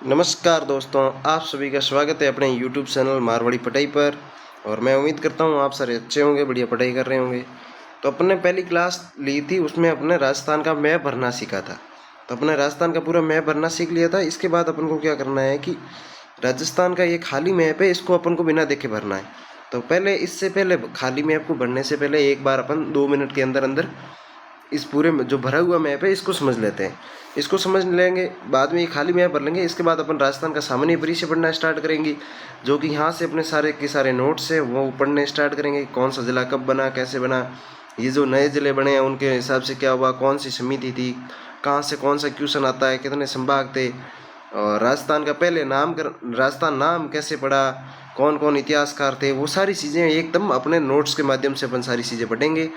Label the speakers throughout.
Speaker 1: नमस्कार दोस्तों, आप सभी का स्वागत है अपने YouTube चैनल मारवाड़ी पढ़ाई पर। और मैं उम्मीद करता हूँ आप सारे अच्छे होंगे, बढ़िया पढ़ाई कर रहे होंगे। तो अपने पहली क्लास ली थी, उसमें अपने राजस्थान का मैप भरना सीखा था। तो अपने राजस्थान का पूरा मैप भरना सीख लिया था। इसके बाद अपन को क्या करना है कि राजस्थान का ये खाली मैप है, इसको अपन को बिना देखे भरना है। तो पहले इससे पहले खाली मैप को भरने से पहले एक बार अपन 2 मिनट के अंदर अंदर इस पूरे जो भरा हुआ मैप है इसको समझ लेते हैं। इसको समझ लेंगे, बाद में ये खाली मैप भर लेंगे। इसके बाद अपन राजस्थान का सामान्य परिचय पढ़ना स्टार्ट करेंगे, जो कि यहाँ से अपने सारे के सारे नोट्स है वो पढ़ने स्टार्ट करेंगे। कौन सा जिला कब बना, कैसे बना, ये जो नए जिले बने हैं उनके हिसाब से क्या हुआ, कौन सी समिति थी, कहाँ से कौन सा क्वेश्चन आता है, कितने संभाग थे, और राजस्थान का पहले राजस्थान नाम कैसे पड़ा, कौन कौन इतिहासकार थे, वो सारी चीज़ें एकदम अपने नोट्स के माध्यम से अपन सारी चीज़ें पढ़ेंगे।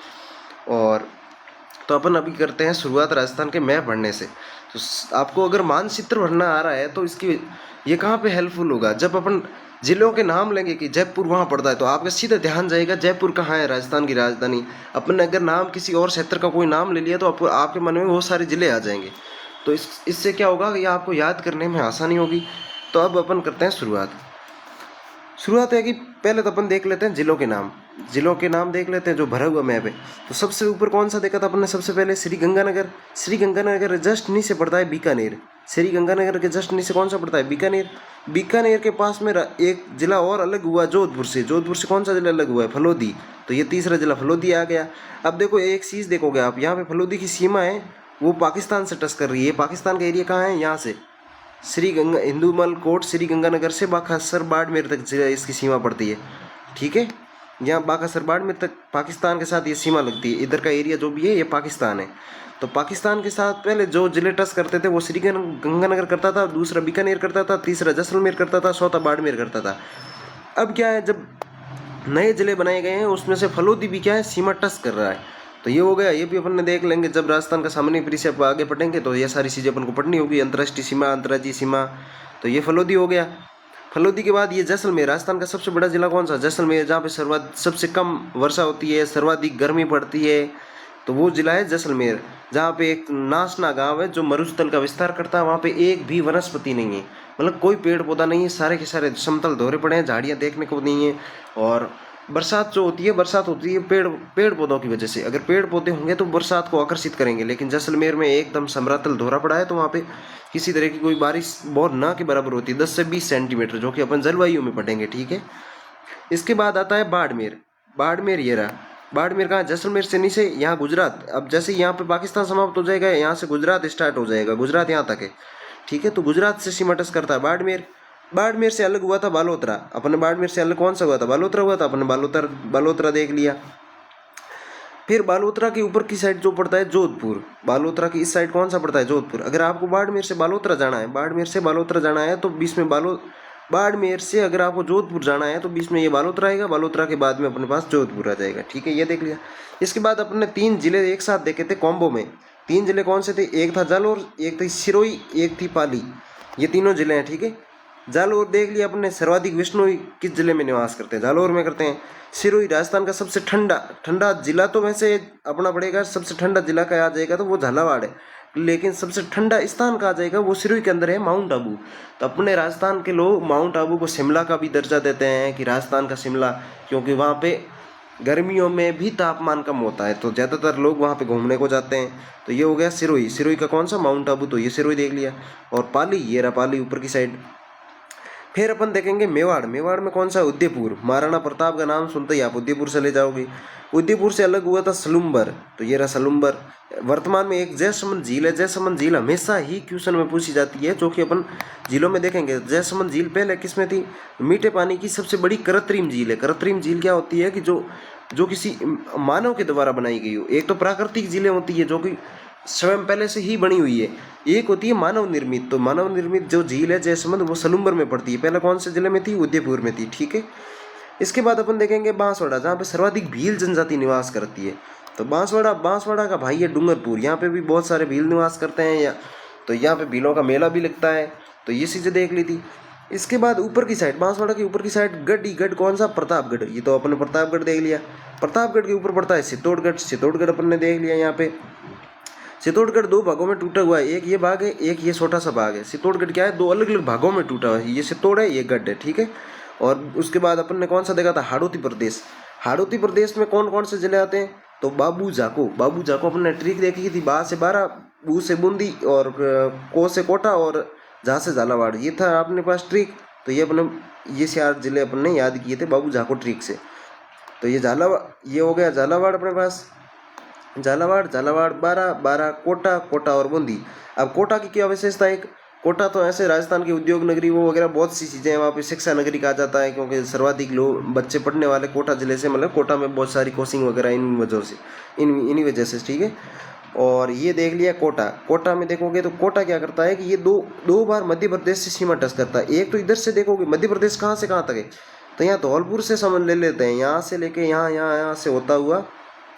Speaker 1: और तो अपन अभी करते हैं शुरुआत राजस्थान के मैप भरने से। तो आपको अगर मानचित्र भरना आ रहा है तो इसकी ये कहाँ पे हेल्पफुल होगा, जब अपन जिलों के नाम लेंगे कि जयपुर वहाँ पड़ता है तो आपका सीधा ध्यान जाएगा जयपुर कहाँ है, राजस्थान की राजधानी। अपन ने अगर नाम किसी और क्षेत्र का कोई नाम ले लिया तो आपके मन में बहुत सारे जिले आ जाएंगे। तो इससे क्या होगा, ये आपको याद करने में आसानी होगी। तो अब अपन करते हैं शुरुआत है कि पहले तो अपन देख लेते हैं जिलों के नाम देख लेते हैं जो भरा हुआ मैप है। तो सबसे ऊपर कौन सा देखा था अपन ने, सबसे पहले श्री गंगानगर जस्ट नीचे पड़ता है बीकानेर। श्री गंगानगर के जस्ट नीचे कौन सा पड़ता है, बीकानेर के पास में एक जिला और अलग हुआ जोधपुर से कौन सा जिला अलग हुआ है, फलोदी। तो ये तीसरा जिला फलोदी आ गया। अब देखो एक चीज़ देखोगे आप, यहाँ पे फलोदी की सीमा है वो पाकिस्तान से टच कर रही है। पाकिस्तान का एरिया कहाँ है, यहाँ से हिंदूमल कोट श्री गंगानगर से बाखासर बाड़मेर तक इसकी सीमा पड़ती है। ठीक है, यहाँ बाखासर बाड़मेर तक पाकिस्तान के साथ ये सीमा लगती है। इधर का एरिया जो भी है ये पाकिस्तान है। तो पाकिस्तान के साथ पहले जो जिले टच करते थे वो श्री गंगानगर करता था, दूसरा बीकानेर करता था, तीसरा जैसलमेर करता था, चौथा बाड़मेर करता था। अब क्या है, जब नए जिले बनाए गए हैं उसमें से फलोदी भी क्या है, सीमा टच कर रहा है। तो ये हो गया, ये भी अपन ने देख लेंगे जब राजस्थान का सामान्य परिचय आगे पढ़ेंगे तो ये सारी चीज़ें अपन को पढ़नी होगी, अंतर्राष्ट्रीय सीमा, अंतर्राज्यीय सीमा। तो ये फलोदी हो गया। फलोदी के बाद ये जैसलमेर, राजस्थान का सबसे बड़ा जिला कौन सा, जैसलमेर, जहाँ पे सबसे कम वर्षा होती है, सर्वाधिक गर्मी पड़ती है, तो वो जिला है जैसलमेर। जहाँ पे एक नासना गांव है जो मरुस्थल का विस्तार करता है, वहाँ पे एक भी वनस्पति नहीं है, मतलब कोई पेड़ पौधा नहीं है, सारे के सारे समतल धोरे पड़े हैं, झाड़ियाँ देखने को नहीं है। और बरसात होती है पेड़ पौधों की वजह से। अगर पेड़ पौधे होंगे तो बरसात को आकर्षित करेंगे, लेकिन जैसलमेर में एकदम समतल धोरा पड़ा है, तो वहाँ पे किसी तरह की कोई बारिश बहुत ना के बराबर होती है, 10 से 20 सेंटीमीटर, जो कि अपन जलवायु में पढ़ेंगे। ठीक है, इसके बाद आता है बाड़मेर ये रहा। बाड़मेर कहाँ, जैसलमेर से नीचे यहाँ गुजरात। अब जैसे यहाँ पे पाकिस्तान समाप्त हो जाएगा, यहाँ से गुजरात स्टार्ट हो जाएगा, गुजरात यहाँ तक है। ठीक है, तो गुजरात से सीमा टच करता है बाड़मेर से अलग हुआ था बालोतरा। अपने बाड़मेर से अलग कौन सा हुआ था, बालोतरा हुआ था। अपने बालोतरा देख लिया। फिर बालोतरा के ऊपर की साइड जो पड़ता है जोधपुर, बालोतरा की इस साइड कौन सा पड़ता है, जोधपुर। अगर आपको बाड़मेर से बालोतरा जाना है तो बीच में बाड़मेर से अगर आपको जोधपुर जाना है तो बीच में ये बालोतरा आएगा, बालोतरा के बाद में अपने पास जोधपुर आ जाएगा। ठीक है, ये देख लिया। इसके बाद अपने 3 जिले एक साथ देखे थे कॉम्बो में। 3 जिले कौन से थे, एक था जालोर, एक थी सिरोही, एक थी पाली। ये तीनों जिले हैं। ठीक है, जालोर देख लिया अपने, सर्वाधिक विष्णुई किस जिले में निवास करते हैं, जालोर में करते हैं। सिरोही राजस्थान का सबसे ठंडा जिला, तो वैसे अपना पड़ेगा सबसे ठंडा जिला का आ जाएगा तो वो झालावाड़ है, लेकिन सबसे ठंडा स्थान का आ जाएगा वो सिरोही के अंदर है, माउंट आबू। तो अपने राजस्थान के लोग माउंट आबू को शिमला का भी दर्जा देते हैं कि राजस्थान का शिमला, क्योंकि वहाँ पे गर्मियों में भी तापमान कम होता है, तो ज़्यादातर लोग वहाँ पे घूमने को जाते हैं। तो ये हो गया सिरोही का कौन सा, माउंट आबू, तो ये सिरोही देख लिया। और पाली, ये रहा पाली ऊपर की साइड। फिर अपन देखेंगे मेवाड़ में कौन सा, उदयपुर। महाराणा प्रताप का नाम सुनते ही आप उदयपुर से ले जाओगे। उदयपुर से अलग हुआ था सलुम्बर, तो ये रहा सलुम्बर। वर्तमान में एक जयसमंद झील है। जयसमंद झील हमेशा ही क्वेश्चन में पूछी जाती है, जो कि अपन झीलों में देखेंगे। जयसमंद झील पहले किसमें थी, मीठे पानी की सबसे बड़ी कृत्रिम झील है। कृत्रिम झील क्या होती है कि जो किसी मानव के द्वारा बनाई गई हो। एक तो प्राकृतिक झीलें होती है जो कि स्वयं पहले से ही बनी हुई है, एक होती है मानव निर्मित। तो मानव निर्मित जो झील है जयसमंद, वो सलुम्बर में पड़ती है। पहले कौन से जिले में थी, उदयपुर में थी। ठीक है, इसके बाद अपन देखेंगे बांसवाड़ा, जहाँ पे सर्वाधिक भील जनजाति निवास करती है। तो बांसवाड़ा का भाई है डूंगरपुर, यहाँ पे भी बहुत सारे भील निवास करते हैं। तो यहाँ पे भीलों का मेला भी लगता है। तो ये चीज़ें देख ली थी। इसके बाद ऊपर की साइड, बांसवाड़ा के ऊपर की साइड गढ़ कौन सा, प्रतापगढ़। ये तो अपने प्रतापगढ़ देख लिया। प्रतापगढ़ के ऊपर पड़ता है चित्तौड़गढ़ अपन ने देख लिया। यहाँ पे चित्तौड़गढ़ दो भागों में टूटा हुआ है, एक ये भाग है, एक ये छोटा सा भाग है। चित्तौड़गढ़ क्या है, दो अलग अलग भागों में टूटा हुआ है, ये चित्तौड़ है, ये गढ़ है, ठीक है। और उसके बाद अपन ने कौन सा देखा था, हाड़ौती प्रदेश। हाड़ौती प्रदेश में कौन कौन से जिले आते हैं, तो बाबू जाको अपन ने ट्रिक देखी थी, बा से 12, बू से बूंदी और को से कोटा और झा से झालावाड़, ये था अपने पास ट्रिक। तो ये अपने ये 4 जिले अपन ने याद किए थे बाबू जाको ट्रिक से। तो ये झालावाड़, ये हो गया झालावाड़ अपने पास, झालावाड़ 12 कोटा और बूंदी। अब कोटा की क्या विशेषता है, कोटा तो ऐसे राजस्थान की उद्योग नगरी वो वगैरह बहुत सी चीज़ें हैं, वहाँ पे शिक्षा नगरी कहा जाता है, क्योंकि सर्वाधिक लोग बच्चे पढ़ने वाले कोटा जिले से, मतलब कोटा में बहुत सारी कोचिंग वगैरह इन वजह से, इन्हीं वजह से, ठीक है। और ये देख लिया कोटा में देखोगे तो कोटा क्या करता है कि ये दो बार मध्य प्रदेश से सीमा टच करता है। एक तो इधर से देखोगे मध्य प्रदेश कहाँ से कहाँ तक है, तो यहाँ धौलपुर से समझ ले लेते हैं, यहाँ से लेके यहाँ से होता हुआ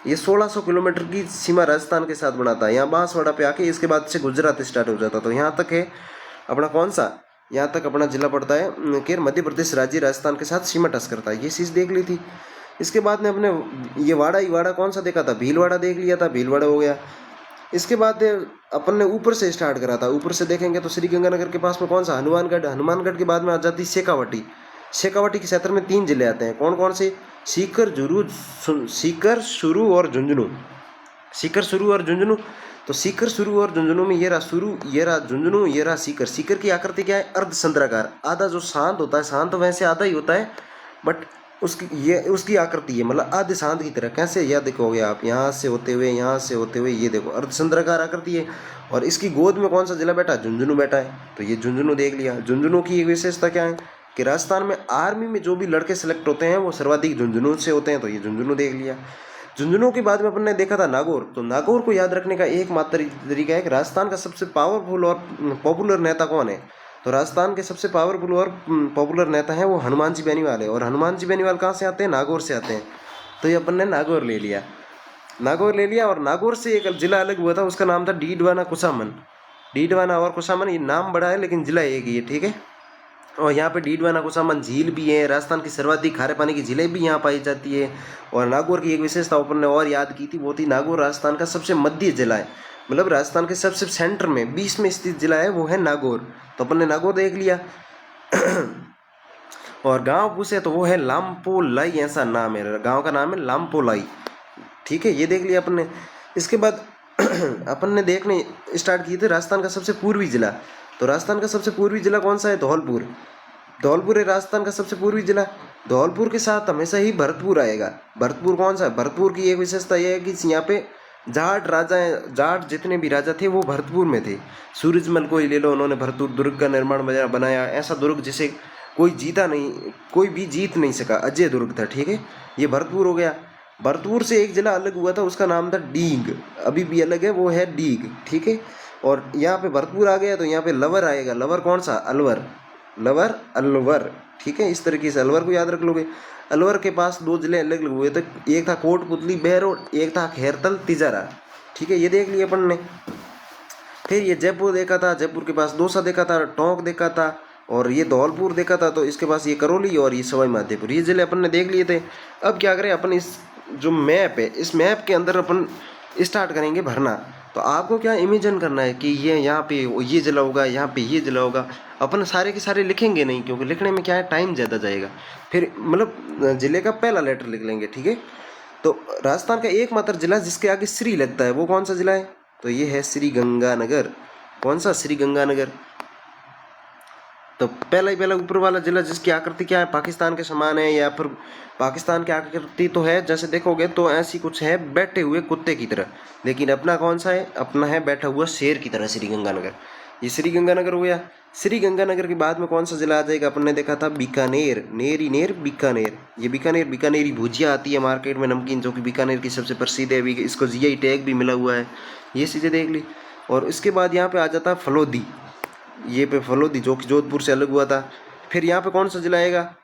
Speaker 1: ये 1600 किलोमीटर की सीमा राजस्थान के साथ बनाता है। यहाँ बांसवाड़ा पे आके इसके बाद से गुजरात स्टार्ट हो जाता, तो यहाँ तक है अपना कौन सा, यहाँ तक अपना जिला पड़ता है कि मध्य प्रदेश राज्य राजस्थान के साथ सीमा टच करता है, ये चीज़ देख ली थी। इसके बाद में अपने ये वाड़ा कौन सा देखा था, भीलवाड़ा देख लिया था, भीलवाड़ा हो गया। इसके बाद अपन ने ऊपर से स्टार्ट करा था, ऊपर से देखेंगे तो श्री गंगानगर के पास में कौन सा, हनुमानगढ़ के बाद में आ जाती शेखावाटी के क्षेत्र में 3 जिले आते हैं, कौन कौन से, सीकर, शुरू और झुंझुनू। तो सीकर, शुरू और झुंझुनू में ये रहा शुरू, ये रहा झुंझुनू, ये रहा सीकर। सीकर की आकृति क्या है, अर्धचंद्राकार, आधा जो शांत होता है, शांत तो वैसे आधा ही होता है, बट उसकी आकृति है, मतलब आधे शांत की तरह। कैसे, यह देखोगे आप, यहाँ से होते हुए ये देखो अर्धचंद्राकार आकृति है। और इसकी गोद में कौन सा जिला बैठा, झुंझुनू बैठा है, तो ये झुंझुनू देख लिया। झुंझुनू की एक विशेषता क्या है कि राजस्थान में आर्मी में जो भी लड़के सेलेक्ट होते हैं वो सर्वाधिक झुंझुनू से होते हैं, तो ये झुंझुनू देख लिया। झुंझुनू के बाद में अपन ने देखा था नागौर। तो नागौर को याद रखने का एकमात्र तरीका है कि राजस्थान का सबसे पावरफुल और पॉपुलर नेता कौन है, तो राजस्थान के सबसे पावरफुल और पॉपुलर नेता है वो हनुमान जी बेनीवाल है। और हनुमान जी बेनीवाल कहाँ से आते हैं, नागौर से आते हैं, तो ये अपन ने नागौर ले लिया। और नागौर से एक जिला अलग हुआ था, उसका नाम था डीडवाना और कुसामन, ये नाम बड़ा है लेकिन जिला एक ही है, ठीक है। और यहाँ पे डीडवाना कुसामन झील भी है, राजस्थान की सर्वाधिक खारे पानी की झीलें भी यहाँ पाई जाती है। और नागौर की एक विशेषता अपन ने और याद की थी, वो थी नागौर राजस्थान का सबसे मध्य जिला है, मतलब राजस्थान के सबसे सेंटर में 20 में स्थित जिला है, वो है नागौर। तो अपन ने नागौर देख लिया। और गांव पूछे तो वो है लामपोलाई, ऐसा नाम है, गांव का नाम है लामपोलाई, ठीक है, ये देख लिया अपन ने। इसके बाद अपन ने देखने स्टार्ट किए थे राजस्थान का सबसे पूर्वी जिला। तो राजस्थान का सबसे पूर्वी जिला कौन सा है, धौलपुर है राजस्थान का सबसे पूर्वी जिला। धौलपुर के साथ हमेशा ही भरतपुर आएगा। भरतपुर कौन सा है, भरतपुर की एक विशेषता यह है कि यहाँ पे जाट जितने भी राजा थे वो भरतपुर में थे। सूरजमल को ही ले लो, उन्होंने भरतपुर दुर्ग का निर्माण बनाया, ऐसा दुर्ग जिसे कोई भी जीत नहीं सका, अजय दुर्ग था, ठीक है। ये भरतपुर हो गया। भरतपुर से एक जिला अलग हुआ था, उसका नाम था डीग, अभी भी अलग है, वो है डीग, ठीक है। और यहाँ पे भरतपुर आ गया तो यहाँ पे लवर आएगा। लवर कौन सा, अलवर, ठीक है। इस तरीके से अलवर को याद रख लोगे। अलवर के पास 2 जिले अलग अलग हुए थे, एक था कोटपुतली बहरोड, एक था खैरतल तिजारा, ठीक है, ये देख लिया अपन ने। फिर ये जयपुर देखा था, जयपुर के पास दौसा देखा था, टोंक देखा था, और ये धौलपुर देखा था। तो इसके पास ये करौली और ये सवाई माधोपुर, ये जिले अपन ने देख लिए थे। अब क्या करें, अपन इस जो मैप है, इस मैप के अंदर अपन स्टार्ट करेंगे भरना। तो आपको क्या इमेजिन करना है कि ये यहाँ पे ये जिला होगा, यहाँ पे ये जिला होगा। अपन सारे के सारे लिखेंगे नहीं, क्योंकि लिखने में क्या है, टाइम ज़्यादा जाएगा। फिर मतलब जिले का पहला लेटर लिख लेंगे, ठीक है। तो राजस्थान का एकमात्र जिला जिसके आगे श्री लगता है वो कौन सा जिला है, तो ये है श्री गंगानगर। कौन सा, श्री गंगानगर। तो पहला ऊपर वाला जिला जिसकी आकृति क्या है, पाकिस्तान के समान है, या फिर पाकिस्तान की आकृति तो है, जैसे देखोगे तो ऐसी कुछ है, बैठे हुए कुत्ते की तरह। लेकिन अपना कौन सा है, अपना है बैठा हुआ शेर की तरह, श्री गंगानगर। ये श्री गंगानगर हो गया। श्री गंगानगर के बाद में कौन सा जिला आ जाएगा, अपन ने देखा था बीकानेर, बीकानेर। ये बीकानेरी भुजिया आती है मार्केट में, नमकीन, जो कि बीकानेर की सबसे प्रसिद्ध है, इसको जीआई टैग भी मिला हुआ है, ये चीज़ें देख ली। और इसके बाद यहाँ पे आ जाता है फलोदी, ये पे फलोदी जो कि जोधपुर से अलग हुआ था। फिर यहाँ पे कौन सा जिला आएगा,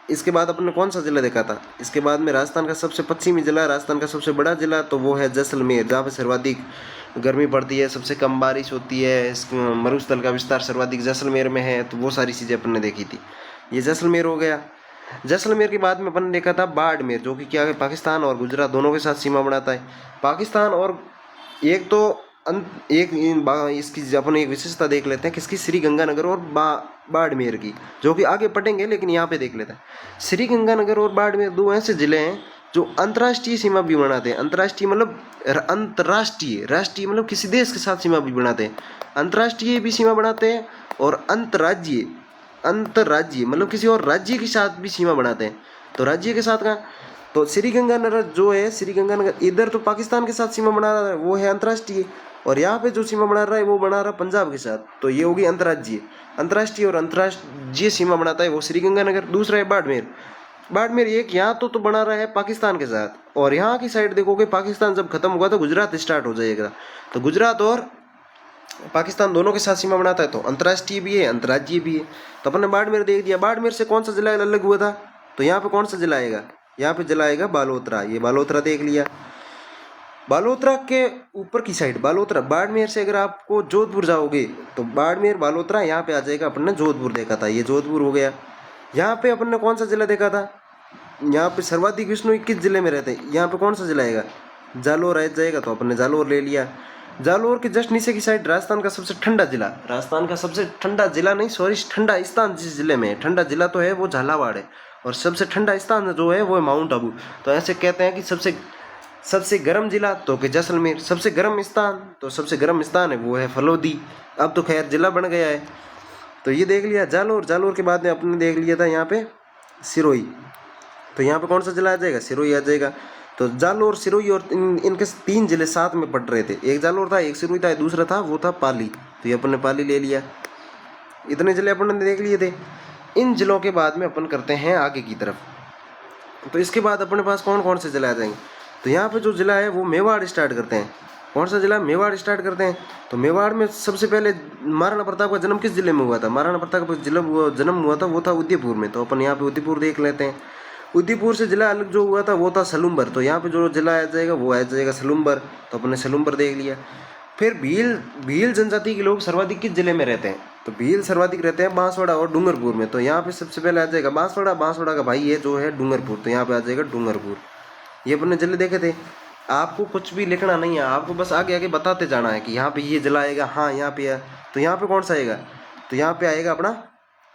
Speaker 1: इसके बाद अपन ने कौन सा जिला देखा था, इसके बाद में राजस्थान का सबसे पश्चिमी जिला, राजस्थान का सबसे बड़ा जिला, तो वो है जैसलमेर, जहाँ पे सर्वाधिक गर्मी पड़ती है, सबसे कम बारिश होती है, मरुस्थल का विस्तार सर्वाधिक जैसलमेर में है। तो वो सारी चीज़ें अपन ने देखी थी, ये जैसलमेर हो गया। जैसलमेर के बाद में अपन ने देखा था बाड़मेर, जो कि क्या है, पाकिस्तान और गुजरात दोनों के साथ सीमा बनाता है। पाकिस्तान और एक तो एक इसकी अपन एक विशेषता देख लेते हैं किसकी, श्री गंगानगर और बाड़मेर की, जो कि आगे पढ़ेंगे, लेकिन यहाँ पे देख लेते हैं। श्री गंगानगर और बाड़मेर दो ऐसे जिले हैं जो अंतर्राष्ट्रीय सीमा भी बनाते हैं। अंतर्राष्ट्रीय मतलब अंतर्राष्ट्रीय, राष्ट्रीय मतलब किसी देश के साथ सीमा भी बनाते हैं, अंतर्राष्ट्रीय भी सीमा बनाते हैं, और अंतर्राज्यीय, अंतर्राज्यीय मतलब किसी और राज्य के साथ भी सीमा बनाते हैं। तो राज्य के साथ कहाँ, तो श्री गंगानगर जो है, श्री गंगानगर इधर तो पाकिस्तान के साथ सीमा बना रहा है, वो है अंतर्राष्ट्रीय, और यहाँ पे जो सीमा बना रहा है वो बना रहा है पंजाब के साथ, तो ये होगी अंतर्राज्यीय। अंतर्राष्ट्रीय और अंतर्राष्ट्रीय सीमा बनाता है वो श्री गंगानगर। दूसरा है बाड़मेर। बाड़मेर एक यहाँ तो बना रहा है पाकिस्तान के साथ, और यहाँ की साइड देखोगे पाकिस्तान जब खत्म हुआ तो गुजरात स्टार्ट हो जाएगा, तो गुजरात और पाकिस्तान दोनों के साथ सीमा बनाता है, तो अंतर्राष्ट्रीय भी है अंतर्राज्यीय भी है। तो अपन ने बाड़मेर देख दिया। बाड़मेर से कौन सा जिला अलग हुआ था, तो यहाँ पे कौन सा जिला आएगा, यहाँ पे जिला आएगा बालोतरा, ये बालोतरा देख लिया। बालोतरा के ऊपर की साइड, बालोतरा बाड़मेर से अगर आपको जोधपुर जाओगे तो बाड़मेर बालोतरा यहाँ पे आ जाएगा। अपन ने जोधपुर देखा था, ये जोधपुर हो गया। यहाँ पे अपन ने कौन सा जिला देखा था, यहाँ पे सर्वाधिक विष्णु किस जिले में रहते हैं, यहाँ पे कौन सा जिला आएगा, जालोर आ जाएगा, तो अपन ने जालोर ले लिया। जालोर के जस्ट नीचे की साइड राजस्थान का सबसे ठंडा जिला, राजस्थान का सबसे ठंडा जिला नहीं सॉरी ठंडा स्थान जिस जिले में है, ठंडा जिला तो है वो झालावाड़ है, और सबसे ठंडा स्थान जो है वो है माउंट आबू। तो ऐसे कहते हैं कि सबसे गर्म जिला तो कि जैसलमेर, सबसे गर्म स्थान तो सबसे गर्म स्थान है वो है फलोदी। अब तो खैर जिला बन गया है। तो ये देख लिया जालोर। जालोर के बाद में अपने देख लिया था यहाँ पे सिरोही, तो यहाँ पे कौन सा जिला आ जाएगा, सिरोही आ जाएगा। तो जालोर, सिरोही और इनके 3 जिले साथ में पड़ रहे थे, एक जालोर था, एक सिरोही था, दूसरा था वो था पाली, तो ये अपन ने पाली ले लिया। इतने जिले अपन ने देख लिए थे। इन जिलों के बाद में अपन करते हैं आगे की तरफ। तो इसके बाद अपने पास कौन कौन से जिला आ जाएंगे, तो यहाँ पे जो जिला है वो मेवाड़ स्टार्ट करते हैं। कौन सा जिला, मेवाड़ स्टार्ट करते हैं। तो मेवाड़ में सबसे पहले महाराणा प्रताप का जन्म किस जिले में हुआ था, महाराणा प्रताप का जन्म हुआ था वो था उदयपुर में, तो अपन यहाँ पे उदयपुर देख लेते हैं। उदयपुर से जिला अलग जो हुआ था वो था सलूम्बर, तो यहाँ पे जो जिला आ जाएगा वो आ जाएगा सलूम्बर, तो अपन ने सलूम्बर देख लिया। फिर भील जनजाति के लोग सर्वाधिक किस जिले में रहते हैं, तो भील सर्वाधिक रहते हैं बांसवाड़ा और डूंगरपुर में, तो यहाँ पे सबसे पहले आ जाएगा बांसवाड़ा। बांसवाड़ा का भाई है जो है डूंगरपुर, तो यहाँ पे आ जाएगा डूंगरपुर। ये अपन ने जिले देखे थे। आपको कुछ भी लिखना नहीं है, आपको बस आगे आगे बताते जाना है कि यहाँ पे ये जिला आएगा, हाँ यहाँ पे है, तो यहाँ पे कौन सा आएगा, तो यहाँ पे आएगा अपना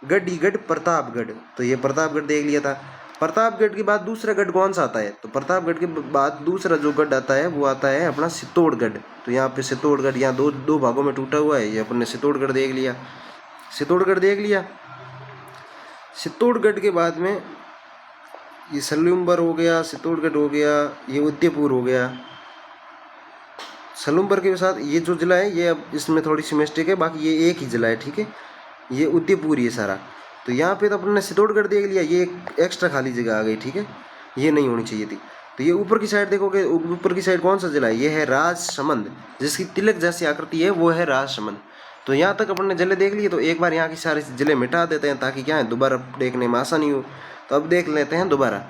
Speaker 1: गढ़ीगढ़ प्रतापगढ़, तो ये प्रतापगढ़ देख लिया था। प्रतापगढ़ के बाद दूसरा गढ़ कौन सा आता है, तो प्रतापगढ़ के बाद दूसरा जो गढ़ आता है वो आता है अपना चित्तौड़गढ़, तो यहाँ पे चित्तौड़गढ़ यहाँ दो भागों में टूटा हुआ है, ये अपन ने चित्तौड़गढ़ देख लिया। चित्तौड़गढ़ देख लिया। चित्तौड़गढ़ के बाद में ये सलूम्बर हो गया, चित्तौड़गढ़ हो गया, ये उदयपुर हो गया। सलूम्बर के साथ ये जो जिला है ये अब इसमें थोड़ी सी मिस्टेक है, बाकी ये एक ही जिला है, ठीक है, ये उदयपुर ये सारा। तो यहाँ पे तो अपन ने चित्तौड़गढ़ देख लिया, ये एक एक्स्ट्रा खाली जगह आ गई, ठीक है, ये नहीं होनी चाहिए थी। तो ये ऊपर की साइड देखोगे, ऊपर की साइड कौन सा जिला है, ये है राजसमंद, जिसकी तिलक जैसी आकृति है वो है राजसमंद। तो यहाँ तक अपन ने जिले देख लिए, तो एक बार यहाँ की सारे जिले मिटा देते हैं ताकि क्या है दोबारा देखने में आसानी हो। तो अब देख लेते हैं दोबारा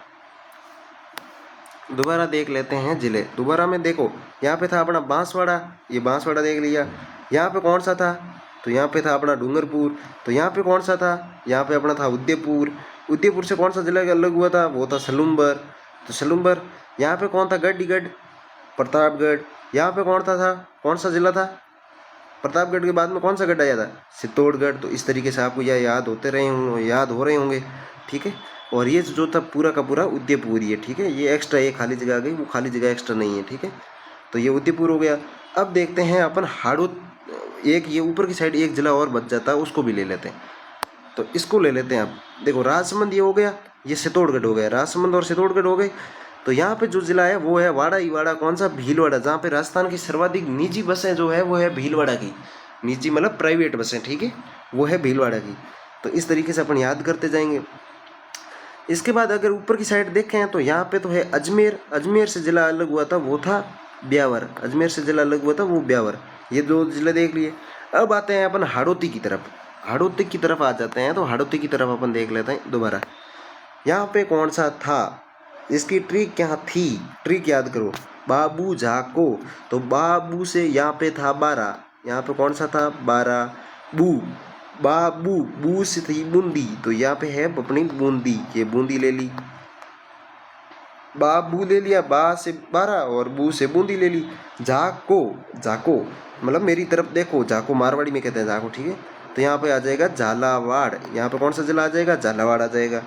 Speaker 1: देख लेते हैं जिले। दोबारा में देखो यहाँ पे था अपना बांसवाड़ा, ये बांसवाड़ा देख लिया। यहाँ पे कौन सा था, तो यहाँ पे था अपना डूंगरपुर। तो यहाँ पे कौन सा था, यहाँ पे अपना था उदयपुर। उदयपुर से कौन सा जिला अलग हुआ था, वो था सलूम्बर, तो सलूम्बर। यहाँ पे कौन था, गढ़ीगढ़ प्रतापगढ़। यहाँ पे कौन सा जिला था, प्रतापगढ़ के बाद में कौन सा गढ़ आया था, चित्तौड़गढ़। तो इस तरीके से आपको यह याद हो रहे होंगे, ठीक है। और ये जो था पूरा का पूरा उदयपुर ही है, ठीक है। ये एक्स्ट्रा ये खाली जगह आ गई, वो खाली जगह एक्स्ट्रा नहीं है, ठीक है। तो ये उदयपुर हो गया। अब देखते हैं अपन हाड़ौत, एक ये ऊपर की साइड एक जिला और बच जाता है, उसको भी ले लेते हैं। तो इसको ले लेते हैं। अब देखो राजसमंद ये हो गया, ये चित्तौड़गढ़ हो गया, राजसमंद और चित्तौड़गढ़ हो गए। तो यहाँ पे जो जिला है वो है वाड़ा ही वाड़ा। कौन सा, भीलवाड़ा, जहाँ पे राजस्थान की सर्वाधिक निजी बसें जो है वो है भीलवाड़ा की, निजी मतलब प्राइवेट बसें, ठीक है, वो है भीलवाड़ा की। तो इस तरीके से अपन याद करते जाएंगे। इसके बाद अगर ऊपर की साइड देखें तो यहाँ पे तो है अजमेर। अजमेर से जिला अलग हुआ था वो था ब्यावर, अजमेर से जिला अलग हुआ था वो ब्यावर। ये दो जिले देख लिए। अब आते हैं अपन हाड़ौती की तरफ, हाड़ौती की तरफ आ जाते हैं। तो हाड़ौती की तरफ अपन देख लेते हैं दोबारा। यहाँ पे कौन सा था, इसकी ट्रिक क्या थी, ट्रिक याद करो, बाबू झाको। तो बाबू से यहाँ पे था 12, यहाँ पे कौन सा था 12, बू, बाबू, बू से थी बूंदी, तो यहाँ पे है अपनी बूंदी, ये बूंदी ले ली। बा बू ले लिया, बा से 12 और बू से बूंदी ले ली। झाको, झाको मतलब मेरी तरफ देखो, झाको मारवाड़ी में कहते हैं झाको, ठीक है। तो यहाँ पे आ जाएगा झालावाड़, यहाँ पे कौन सा जिला आ जाएगा, झालावाड़ आ जाएगा।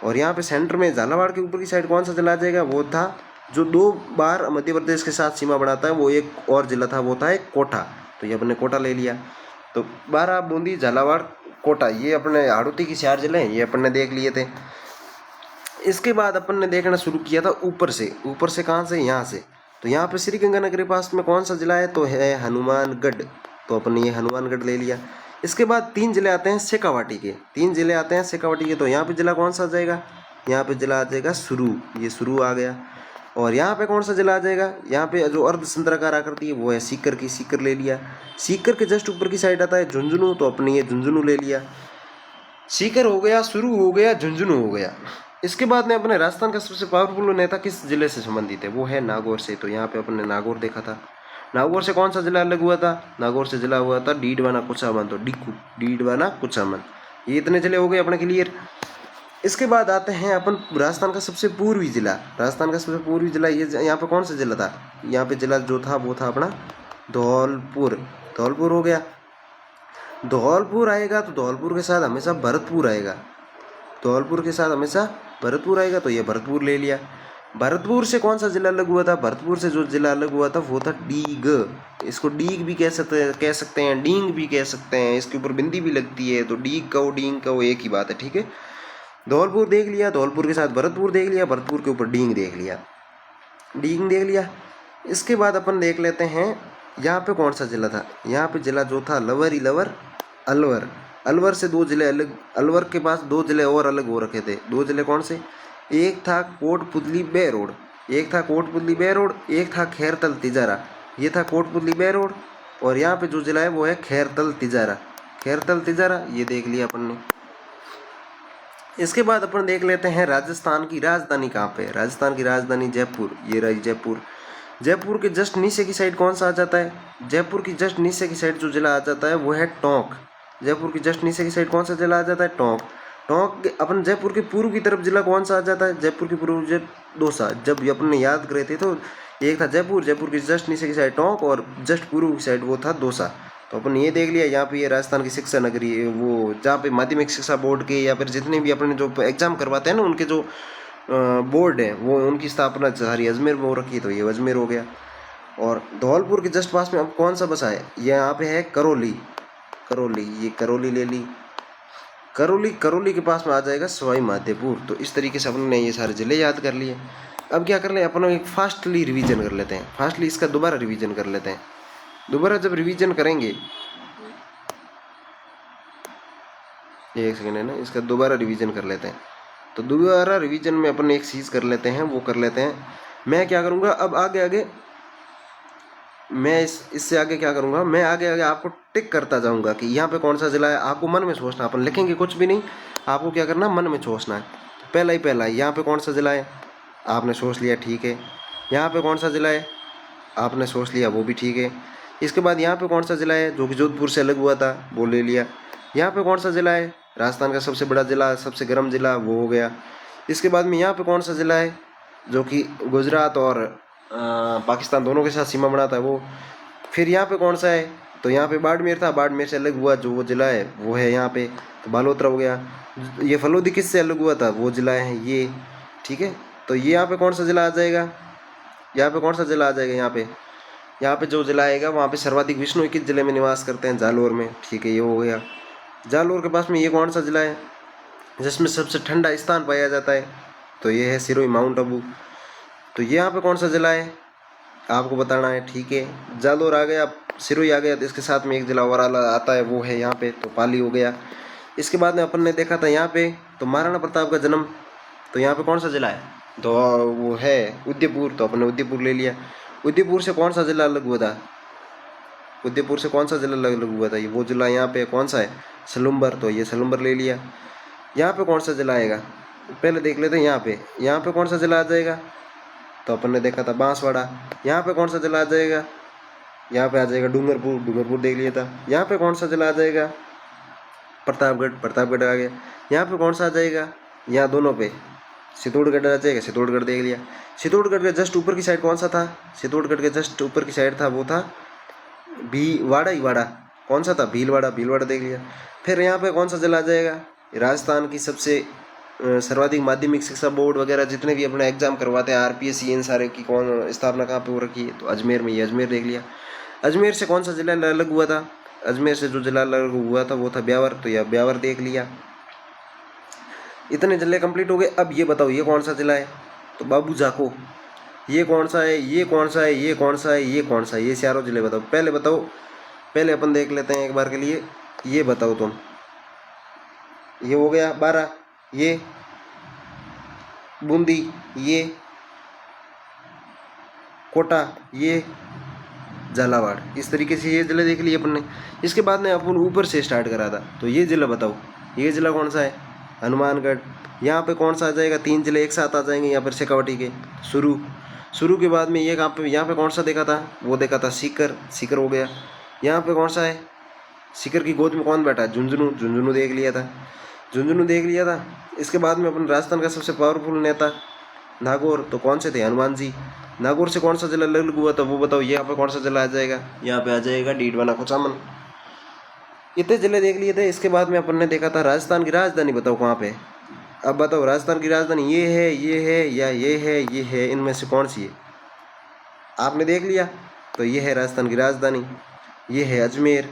Speaker 1: और यहाँ पे सेंटर में झालावाड़ के ऊपर की साइड कौन सा जिला आ जाएगा, वो था जो 2 बार मध्य प्रदेश के साथ सीमा बनाता है, वो एक और जिला था, वो था एक कोटा। तो ये अपने कोटा ले लिया। तो 12, बूंदी, झालावाड़, कोटा, ये अपने हाड़ौती की 4 जिले हैं, ये अपन ने देख लिए थे। इसके बाद अपन ने देखना शुरू किया था ऊपर से कहाँ से, यहाँ से। तो यहाँ पे श्रीगंगानगर के पास में कौन सा जिला है, तो है हनुमानगढ़। तो अपन ने ये हनुमानगढ़ ले लिया। इसके बाद 3 जिले आते हैं शेखावाटी के, 3 जिले आते हैं शेखावाटी के। तो यहाँ पे जिला कौन सा आ जाएगा, यहाँ पे जिला आ जाएगा सुरू, ये सुरू आ गया। और यहाँ पे कौन सा जिला आ जाएगा, यहाँ पे जो अर्ध संद्राकार आकृति है वो है सीकर की, सीकर ले लिया। सीकर के जस्ट ऊपर की साइड आता है झुंझुनू, तो अपने ये झुंझुनू ले लिया। सीकर हो गया, शुरू हो गया, झुंझुनू हो गया। इसके बाद में अपने राजस्थान का सबसे पावरफुल नेता किस जिले से संबंधित है, वो है नागौर से। तो यहाँ पे अपन ने नागौर देखा था। नागौर से कौन सा जिला अलग हुआ था, नागौर से जिला हुआ था डीडवाना कुचामन, तो डीडवाना कुचामन। ये इतने जिले हो गए अपने क्लियर। इसके बाद आते हैं अपन राजस्थान का सबसे पूर्वी जिला, राजस्थान का सबसे पूर्वी जिला ये यहाँ पे कौन सा जिला था, यहाँ पे जिला जो था वो था अपना धौलपुर, धौलपुर हो गया। धौलपुर आएगा तो धौलपुर के साथ हमेशा भरतपुर आएगा, धौलपुर के साथ हमेशा भरतपुर आएगा, तो ये भरतपुर ले लिया। भरतपुर से कौन सा जिला अलग हुआ था, भरतपुर से जो जिला अलग हुआ था वो था डीग, इसको डीग भी कह सकते हैं, डींग भी कह सकते हैं, इसके ऊपर बिंदी भी लगती है, तो डीग कहो डींग कहो एक ही बात है, ठीक है। धौलपुर देख लिया, धौलपुर के साथ भरतपुर देख लिया, भरतपुर के ऊपर डींग देख लिया, डींग देख लिया। इसके बाद अपन देख लेते हैं यहाँ पे कौन सा जिला था, यहाँ पे जिला जो था लवर, अलवर। अलवर से 2 जिले अलग, अलवर के पास 2 जिले और अलग हो रखे थे। 2 जिले कौन से, एक था कोटपुतली बेरोड, एक था कोटपुतली बेरोड, एक था खैरतल तिजारा, ये था कोटपुतली बेरोड। और यहाँ पे जो जिला है वो है खैरतल तिजारा, खैरतल तिजारा, ये देख लिया अपन ने। इसके बाद अपन देख लेते हैं राजस्थान की राजधानी कहाँ पे है, राजस्थान की राजधानी जयपुर, ये रही जयपुर। जयपुर के जस्ट नीचे की साइड कौन सा आ जाता है, जयपुर की जस्ट नीचे की साइड जो जिला आ जाता है वो है टोंक, जयपुर की जस्ट नीचे की साइड कौन सा जिला आ जाता है, टोंक। टोंक अपन जयपुर के पूर्व की तरफ जिला कौन सा आ जाता है, जयपुर की पूर्व दौसा। जब अपन ने याद करे थे तो एक था जयपुर, जयपुर की जस्ट नीचे की साइड टोंक और जस्ट पूर्व की साइड वो था दौसा। तो अपन ये देख लिया। यहाँ पे ये राजस्थान की शिक्षा नगरी है, वो जहाँ पे माध्यमिक शिक्षा बोर्ड के या फिर जितने भी अपने जो एग्जाम करवाते हैं ना उनके जो बोर्ड है वो उनकी स्थापना सारी अजमेर में हो रखी है, तो ये अजमेर हो गया। और धौलपुर के जस्ट पास में अब कौन सा बसा है, ये यहाँ पे है करौली, करौली, ये करौली ले ली। करौली, करौली के पास में आ जाएगा सवाई माधोपुर। तो इस तरीके से अपने ये सारे जिले याद कर लिए। अब क्या कर ले अपन एक फास्टली रिवीजन कर लेते हैं, फास्टली इसका दोबारा रिवीजन कर लेते हैं। दोबारा जब रिवीजन करेंगे, एक सेकेंड है ना, इसका दोबारा रिवीजन कर लेते हैं। तो दोबारा रिवीजन में अपन एक चीज़ कर लेते हैं, वो कर लेते हैं। मैं क्या करूँगा अब आगे मैं इससे आगे क्या करूँगा, मैं आगे आपको टिक करता जाऊँगा कि यहाँ पे कौन सा जिला है। आपको मन में सोचना, अपन लिखेंगे कुछ भी नहीं, आपको क्या करना, मन में सोचना है। पहला यहाँ पे कौन सा जिला है, आपने सोच लिया, ठीक है। यहाँ पे कौन सा जिला है, आपने सोच लिया, वो भी ठीक है। इसके बाद यहाँ पे कौन सा जिला है जो कि जोधपुर से अलग हुआ था, वो ले लिया। यहाँ पे कौन सा जिला है, राजस्थान का सबसे बड़ा जिला, सबसे गर्म जिला, वो हो गया। इसके बाद में यहाँ पे कौन सा जिला है जो कि गुजरात और पाकिस्तान दोनों के साथ सीमा बनाता है, वो। फिर यहाँ पे कौन सा है, तो यहाँ पे बाड़मेर था, बाड़मेर से अलग हुआ जो वो जिला है वो है यहाँ पे, तो बालोतरा हो गया। ये फलोदी किससे अलग हुआ था, वो जिला है ये, ठीक है। तो ये यहाँ पे कौन सा जिला आ जाएगा, यहाँ पे कौन सा जिला आ जाएगा, यहाँ पे जो जिला आएगा वहाँ पे सर्वाधिक विष्णु किस जिले में निवास करते हैं, जालोर में, ठीक है, ये हो गया। जालोर के पास में ये कौन सा जिला है जिसमें सबसे ठंडा स्थान पाया जाता है, तो ये है सिरोही, माउंट आबू। तो ये यहाँ पे कौन सा जिला है आपको बताना है, ठीक है। जालोर आ गया, सिरोही आ गया, तो इसके साथ में एक जिला और आता है, वो है यहाँ पे, तो पाली हो गया। इसके बाद में अपन ने देखा था यहाँ पे तो महाराणा प्रताप का जन्म, तो यहाँ पे कौन सा जिला है, तो वो है उदयपुर, तो अपन ने उदयपुर ले लिया। उदयपुर से कौन सा जिला अलग हुआ था, उदयपुर से कौन सा जिला अलग हुआ था, ये वो जिला यहाँ पे कौन सा है, सलुम्बर, तो ये सलुम्बर ले लिया। यहाँ पे कौन सा जिला आएगा, पहले देख लेते हैं। यहाँ पे कौन सा जिला आ जाएगा, तो अपन ने देखा था बांसवाड़ा। यहाँ पे कौन सा जिला आ जाएगा, यहाँ पे आ जाएगा डूंगरपुर, डूंगरपुर देख लिया था। यहाँ पे कौन सा जिला आ जाएगा, प्रतापगढ़, प्रतापगढ़ आ गया। यहाँ पे कौन सा आ जाएगा, यहाँ दोनों पे चित्तौड़गढ़ आ जाएगा, चित्तौड़गढ़ देख लिया। चित्तौड़गढ़ के जस्ट ऊपर की साइड कौन सा था? चित्तौड़गढ़ के जस्ट ऊपर की साइड था वो था भीलवाड़ा ही वाड़ा। कौन सा था? भीलवाड़ा, भीलवाड़ा देख लिया। फिर यहाँ पे कौन सा जिला आ जाएगा? राजस्थान की सबसे सर्वाधिक माध्यमिक शिक्षा बोर्ड वगैरह जितने भी अपना एग्जाम करवाते हैं RPSC, इन सारे की कौन स्थापना कहाँ पे हो रखी है? तो अजमेर में, ये अजमेर देख लिया। अजमेर से कौन सा जिला अलग हुआ था? अजमेर से जो जिला अलग हुआ था वो था ब्यावर, तो यह ब्यावर देख लिया। इतने जिले कंप्लीट हो गए। अब ये बताओ ये कौन सा जिला है? तो बाबू जाको। ये कौन सा है? ये कौन सा है? ये कौन सा है? ये कौन सा है? ये चारों जिले बताओ। पहले बताओ, पहले अपन देख लेते हैं एक बार के लिए। ये बताओ तुम, ये हो गया 12, ये बूंदी, ये कोटा, ये झालावाड़। इस तरीके से ये जिले देख लिए अपन ने। इसके बाद में अपन ऊपर से स्टार्ट करा था, तो ये जिला बताओ, ये जिला कौन सा है? हनुमानगढ़। यहाँ पे कौन सा आ जाएगा? 3 जिले एक साथ आ जाएंगे यहाँ पर शेखावाटी के। शुरू के बाद में ये कहाँ पे, यहाँ पे कौन सा देखा था? वो देखा था सीकर, सीकर हो गया। यहाँ पे कौन सा है? सीकर की गोद में कौन बैठा? झुंझुनू, झुंझुनू देख लिया था, झुंझुनू देख लिया था। इसके बाद में अपन राजस्थान का सबसे पावरफुल नेता नागौर, तो कौन से थे? हनुमान जी। नागौर से कौन सा जिला अलग हुआ था वो बताओ। यहाँ पे कौन सा जिला आ जाएगा? यहाँ पे आ जाएगा डीडवाना कुचामन। इतने जिले देख लिए थे। इसके बाद में अपन ने देखा था राजस्थान की राजधानी बताओ कहाँ पे। अब बताओ राजस्थान की राजधानी ये है, ये है, या ये है, ये है, इनमें से कौन सी है? आपने देख लिया, तो ये है राजस्थान की राजधानी, ये है अजमेर।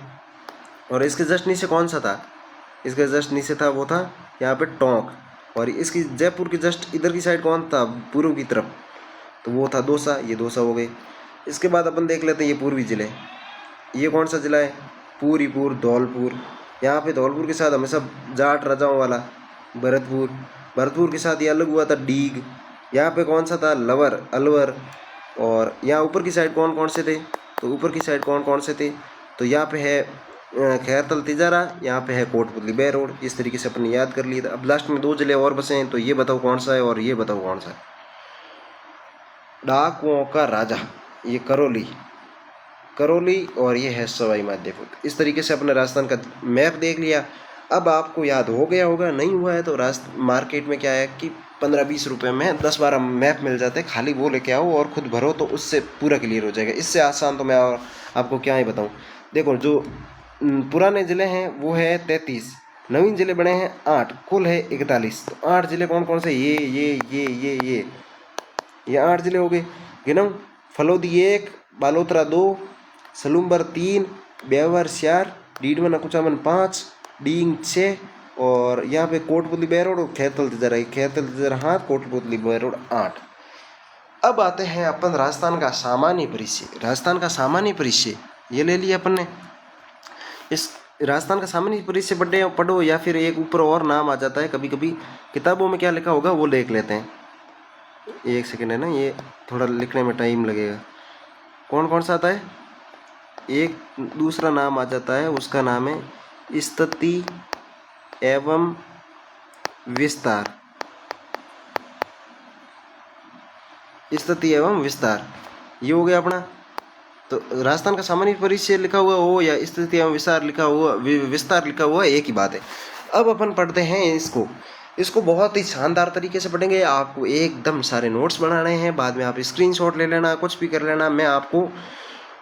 Speaker 1: और इसके जस्ट नीचे कौन सा था? इसके जस्ट नीचे था वो था यहाँ पे टोंक। और इसकी जयपुर की जस्ट इधर की साइड कौन था? पूर्व की तरफ, तो वो था दौसा। ये दौसा हो गए। इसके बाद अपन देख लेते हैं ये पूर्वी जिले। ये कौन सा जिला है? पूरीपुर, धौलपुर। यहाँ पे धौलपुर के साथ हमेशा जाट राजाओं वाला भरतपुर। भरतपुर के साथ ये अलग हुआ था डीग। यहाँ पे कौन सा था? लवर, अलवर। और यहाँ ऊपर की साइड कौन कौन से थे? तो ऊपर की साइड कौन कौन से थे? तो यहाँ पे है खैरतल तिजारा, यहाँ पे है कोटपुतली बेरोड। इस तरीके से अपने याद कर लिए। अब लास्ट में 2 जिले और बचे हैं, तो ये बताओ कौन सा है और ये बताओ कौन सा है। डाकुओं का राजा, ये करौली, करौली, और ये है सवाई माधोपुर। इस तरीके से अपने राजस्थान का मैप देख लिया। अब आपको याद हो गया होगा, नहीं हुआ है तो मार्केट में क्या है कि 15-20 रुपये में 10-12 मैप मिल जाते हैं। खाली वो लेके आओ और खुद भरो तो उससे पूरा क्लियर हो जाएगा। इससे आसान तो मैं आपको क्या ही बताऊँ। देखो जो पुराने ज़िले हैं वो है 33, नवीन ज़िले बने हैं 8, कुल है 41। तो 8 ज़िले कौन कौन से? ये 8 ज़िले हो गए। गिनाऊँ? फलोदी 1, बालोतरा 2, सलूम्बर 3, ब्यावर 4, डीडवाना कुचामन 5, डींग 6, और यहाँ पे कोटपुतली बेरोड और खैरतल तिजारा, खैरतल तिजारा हाँ, कोटपुतली बेरोड 8। अब आते हैं अपन राजस्थान का सामान्य परिचय। राजस्थान का सामान्य परिचय ये ले लिया अपन ने। इस राजस्थान का सामान्य परिचय पढ़ो या फिर एक ऊपर और नाम आ जाता है कभी कभी किताबों में, क्या लिखा होगा वो देख लेते हैं। एक सेकेंड है ना, ये थोड़ा लिखने में टाइम लगेगा। कौन कौन सा आता है? एक दूसरा नाम आ जाता है, उसका नाम है स्थिति एवं विस्तार। स्थिति एवं विस्तार ये हो गया अपना। तो राजस्थान का सामान्य परिचय लिखा हुआ हो या स्थिति एवं विस्तार लिखा हुआ, विस्तार लिखा हुआ, एक ही बात है। अब अपन पढ़ते हैं इसको बहुत ही शानदार तरीके से पढ़ेंगे। आपको एकदम सारे नोट्स बनाने हैं, बाद में आप स्क्रीनशॉट ले लेना, कुछ भी कर लेना। मैं आपको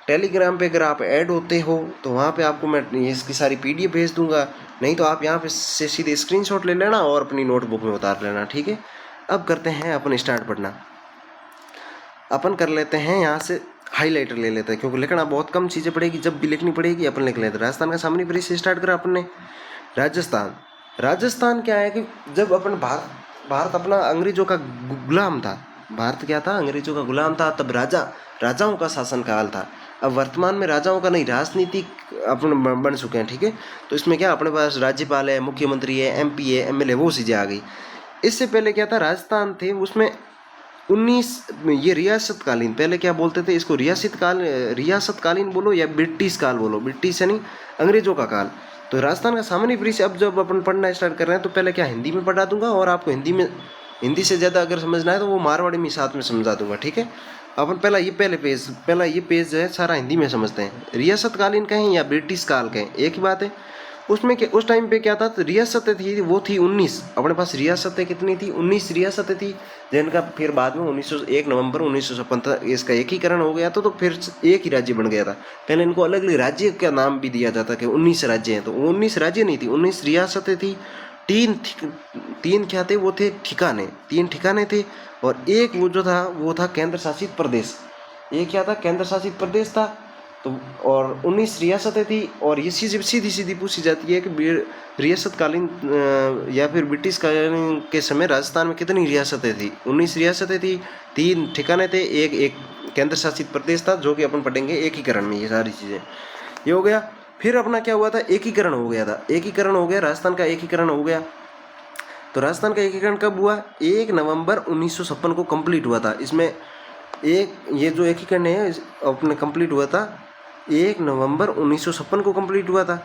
Speaker 1: टेलीग्राम पे अगर आप ऐड होते हो तो वहाँ पे आपको मैं इसकी सारी PDF भेज दूंगा, नहीं तो आप यहाँ पे से सीधे स्क्रीनशॉट ले लेना और अपनी नोटबुक में उतार लेना, ठीक है। अब करते हैं अपन स्टार्ट पढ़ना। अपन कर लेते हैं यहाँ से हाईलाइटर ले लेते हैं, क्योंकि लिखना बहुत कम चीज़ें पड़ेगी, जब भी लिखनी पड़ेगी अपन लिख लेते हैं। राजस्थान का सामान्य परिचय स्टार्ट करा अपन ने। राजस्थान क्या है कि जब अपन भारत अपना अंग्रेजों का गुलाम था, भारत क्या था? अंग्रेजों का गुलाम था। तब राजाओं का शासन काल था। अब वर्तमान में राजाओं का नहीं, राजनीतिक अपन बन चुके हैं, ठीक है। तो इसमें क्या अपने पास राज्यपाल है, मुख्यमंत्री है, MP है, MLA, वो चीज़ें आ गई। इससे पहले क्या था? राजस्थान थे, उसमें 19 ये रियासतकालीन, पहले क्या बोलते थे इसको? रियासतकालीन बोलो या ब्रिटिश काल बोलो, ब्रिटिश यानी अंग्रेजों का काल। तो राजस्थान का सामान्य परिचय अब जब अपन पढ़ना स्टार्ट कर रहे हैं तो पहले क्या हिंदी में पढ़ा दूंगा, और आपको हिंदी से ज़्यादा अगर समझना है तो वो मारवाड़ी में साथ में समझा दूंगा, ठीक है। अपन पहला ये पेज जो है सारा हिंदी में समझते हैं। रियासतकालीन कहें या ब्रिटिश काल कहें, एक ही बात है। उसमें क्या उस टाइम पे क्या था, तो रियासतें थी वो थी 19, अपने पास रियासतें कितनी थी, 19 रियासतें थी, जिनका फिर बाद में 1 नवंबर 1956 इसका एकीकरण हो गया था, तो फिर एक ही राज्य बन गया था। पहले इनको अलग अलग राज्य का नाम भी दिया जाता कि 19 राज्य हैं, तो 19 राज्य नहीं थी, 19 रियासतें थी। तीन क्या थे, वो थे ठिकाने, 3 ठिकाने थे, और एक वो जो था वो था केंद्र शासित प्रदेश। ये क्या था, केंद्र शासित प्रदेश था। तो और 19 रियासतें थी, और ये चीज़ सीधी सीधी पूछी जाती है कि रियासत कालीन या फिर ब्रिटिश कालीन के समय राजस्थान में कितनी रियासतें थी। 19 रियासतें थी, 3 ठिकाने थे, एक केंद्र शासित प्रदेश था, जो कि अपन पढ़ेंगे एकीकरण में ये सारी चीज़ें। ये हो गया। फिर अपना क्या हुआ था, एकीकरण हो गया था, एकीकरण हो गया, राजस्थान का एकीकरण हो गया। तो राजस्थान का एकीकरण कब हुआ, 1 नवंबर 1956 को कंप्लीट हुआ था। इसमें एक ये जो एकीकरण है अपने कंप्लीट हुआ था 1 नवंबर 1956 को कंप्लीट हुआ था।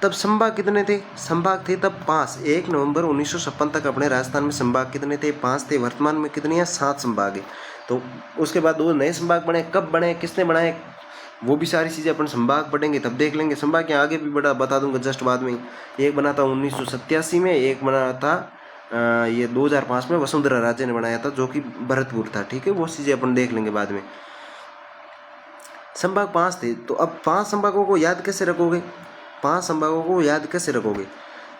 Speaker 1: तब संभाग कितने थे, संभाग थे तब 5। 1 नवंबर 1956 तक अपने राजस्थान में संभाग कितने थे, 5 थे। वर्तमान में कितने हैं, 7 संभाग है। तो उसके बाद 2 नए संभाग बने, कब बने, किसने बनाए, वो भी सारी चीज़ें अपन संभाग पढ़ेंगे तब देख लेंगे। संभाग के आगे भी बड़ा बता दूंगा जस्ट बाद में। एक बना था 1987 में, एक बना था ये 2005 में वसुंधरा राजे ने बनाया था, जो कि भरतपुर था। ठीक है, वो चीज़ें अपन देख लेंगे बाद में। संभाग 5 थे, तो अब 5 संभागों को याद कैसे रखोगे, 5 संभागों को याद कैसे रखोगे,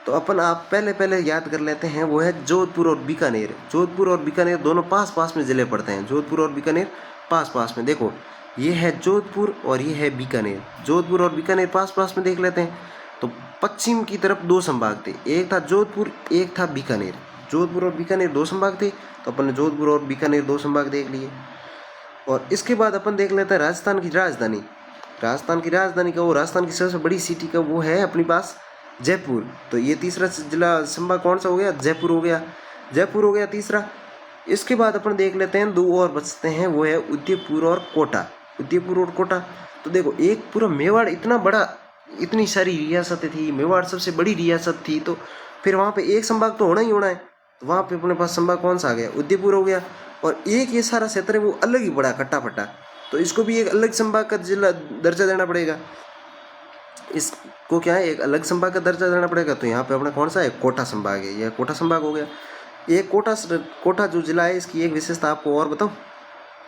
Speaker 1: तो अपन आप पहले याद कर लेते हैं। वो है जोधपुर और बीकानेर। जोधपुर और बीकानेर दोनों पास पास में ज़िले पड़ते हैं। जोधपुर और बीकानेर पास पास में, देखो ये है जोधपुर और ये है बीकानेर। जोधपुर और बीकानेर पास पास में देख लेते हैं। तो पश्चिम की तरफ 2 संभाग थे, एक था जोधपुर, एक था बीकानेर। जोधपुर और बीकानेर 2 संभाग थे, तो अपन ने जोधपुर और बीकानेर 2 संभाग देख लिए। और इसके बाद अपन देख लेते हैं राजस्थान की राजधानी। राजस्थान की राजधानी का, वो राजस्थान की सबसे बड़ी सिटी का वो है अपने पास जयपुर। तो ये तीसरा जिला संभाग कौन सा हो गया, जयपुर हो गया। जयपुर हो गया तीसरा। इसके बाद अपन देख लेते हैं 2 और बचते हैं, वो है उदयपुर और कोटा। उदयपुर और कोटा, तो देखो एक पूरा मेवाड़ इतना बड़ा, इतनी सारी रियासतें थी, मेवाड़ सबसे बड़ी रियासत थी, तो फिर वहाँ पे एक संभाग तो होना ही होना है। तो वहाँ पे अपने पास संभाग कौन सा आ गया, उदयपुर हो गया। और एक ये सारा क्षेत्र है वो अलग ही बड़ा कट्टा फट्टा, तो इसको भी एक अलग संभाग का जिला दर्जा देना पड़ेगा। इसको क्या है, एक अलग संभाग का दर्जा देना पड़ेगा। तो यहाँ पे अपना कौन सा है, कोटा संभाग है, यह कोटा संभाग हो गया। एक कोटा जो जिला है, इसकी एक विशेषता आपको और बताओ।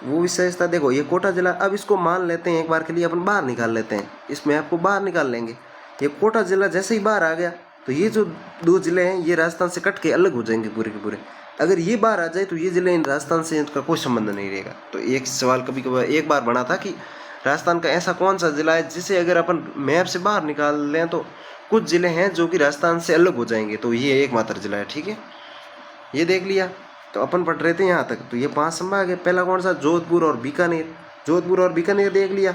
Speaker 1: वो विशेषता देखो, ये कोटा जिला, अब इसको मान लेते हैं एक बार के लिए अपन बाहर निकाल लेते हैं, इसमें आपको बाहर निकाल लेंगे। ये कोटा जिला जैसे ही बाहर आ गया, तो ये जो 2 जिले हैं ये राजस्थान से कट के अलग हो जाएंगे पूरे के पूरे। अगर ये बाहर आ जाए तो ये जिले राजस्थान से इनका कोई संबंध नहीं रहेगा। तो एक सवाल कभी कभार एक बार बना था कि राजस्थान का ऐसा कौन सा जिला है जिसे अगर अपन मैप से बाहर निकाल लें तो कुछ जिले हैं जो कि राजस्थान से अलग हो जाएंगे, तो ये एकमात्र जिला है। ठीक है, ये देख लिया। तो अपन पढ़ रहे थे यहाँ तक, तो ये 5 संभाग है। पहला कौन सा, जोधपुर और बीकानेर। जोधपुर और बीकानेर देख लिया,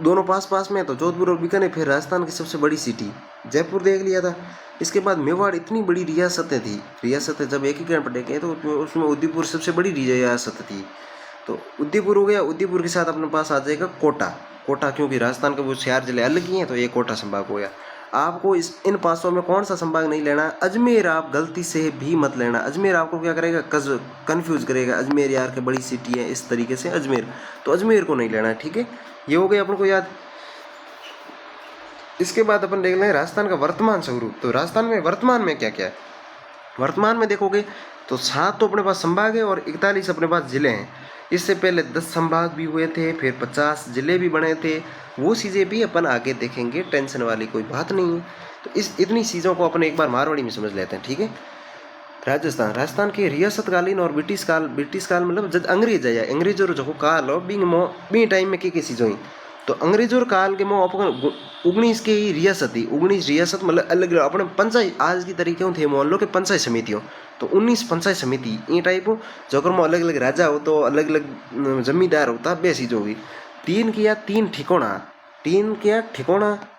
Speaker 1: दोनों पास पास में, तो जोधपुर और बीकानेर। फिर राजस्थान की सबसे बड़ी सिटी जयपुर देख लिया था। इसके बाद मेवाड़ इतनी बड़ी रियासतें थी, रियासतें जब एकीकरण पड़ेंगे तो उसमें उदयपुर सबसे बड़ी रियासत थी, तो उदयपुर हो गया। उदयपुर के साथ अपने पास आ जाएगा कोटा। कोटा क्योंकि राजस्थान के वो 4 जिले अलग ही हैं, तो ये कोटा संभाग हो गया। आपको इन 500 में कौन सा संभाग नहीं लेना, अजमेर आप गलती से भी मत लेना। अजमेर आपको क्या करेगा, कंफ्यूज करेगा। अजमेर यार के बड़ी सिटी है, इस तरीके से अजमेर, तो अजमेर को नहीं लेना है। ठीक है, ये हो गया अपन को याद। इसके बाद अपन देख लें राजस्थान का वर्तमान स्वरूप। तो राजस्थान में वर्तमान में क्या क्या है, वर्तमान में देखोगे तो 7 तो अपने पास संभाग है और 41 अपने पास जिले हैं। इससे पहले 10 संभाग भी हुए थे, फिर 50 जिले भी बने थे। वो चीज़ें भी अपन आगे देखेंगे, टेंशन वाली कोई बात नहीं है। तो इतनी चीज़ों को अपन एक बार मारवाड़ी में समझ लेते हैं। ठीक है, राजस्थान के रियासतकालीन और ब्रिटिश काल मतलब जब अंग्रेज आया, अंग्रेजों जो काल हो बी टाइम में की चीज़ हुई। तो अंग्रेजों काल के मो अपन 19 के ही रियासत थी। 19 रियासत मतलब अलग अपने पंचायत आज की तरीके थे मान लो कि पंचायत समितियों, तो 19 पंचायत समिति ये टाइप हो, जो अगर अलग अलग राजा हो तो अलग अलग जमींदार होता, बे चीज़ होगी। 3 ठिकाना,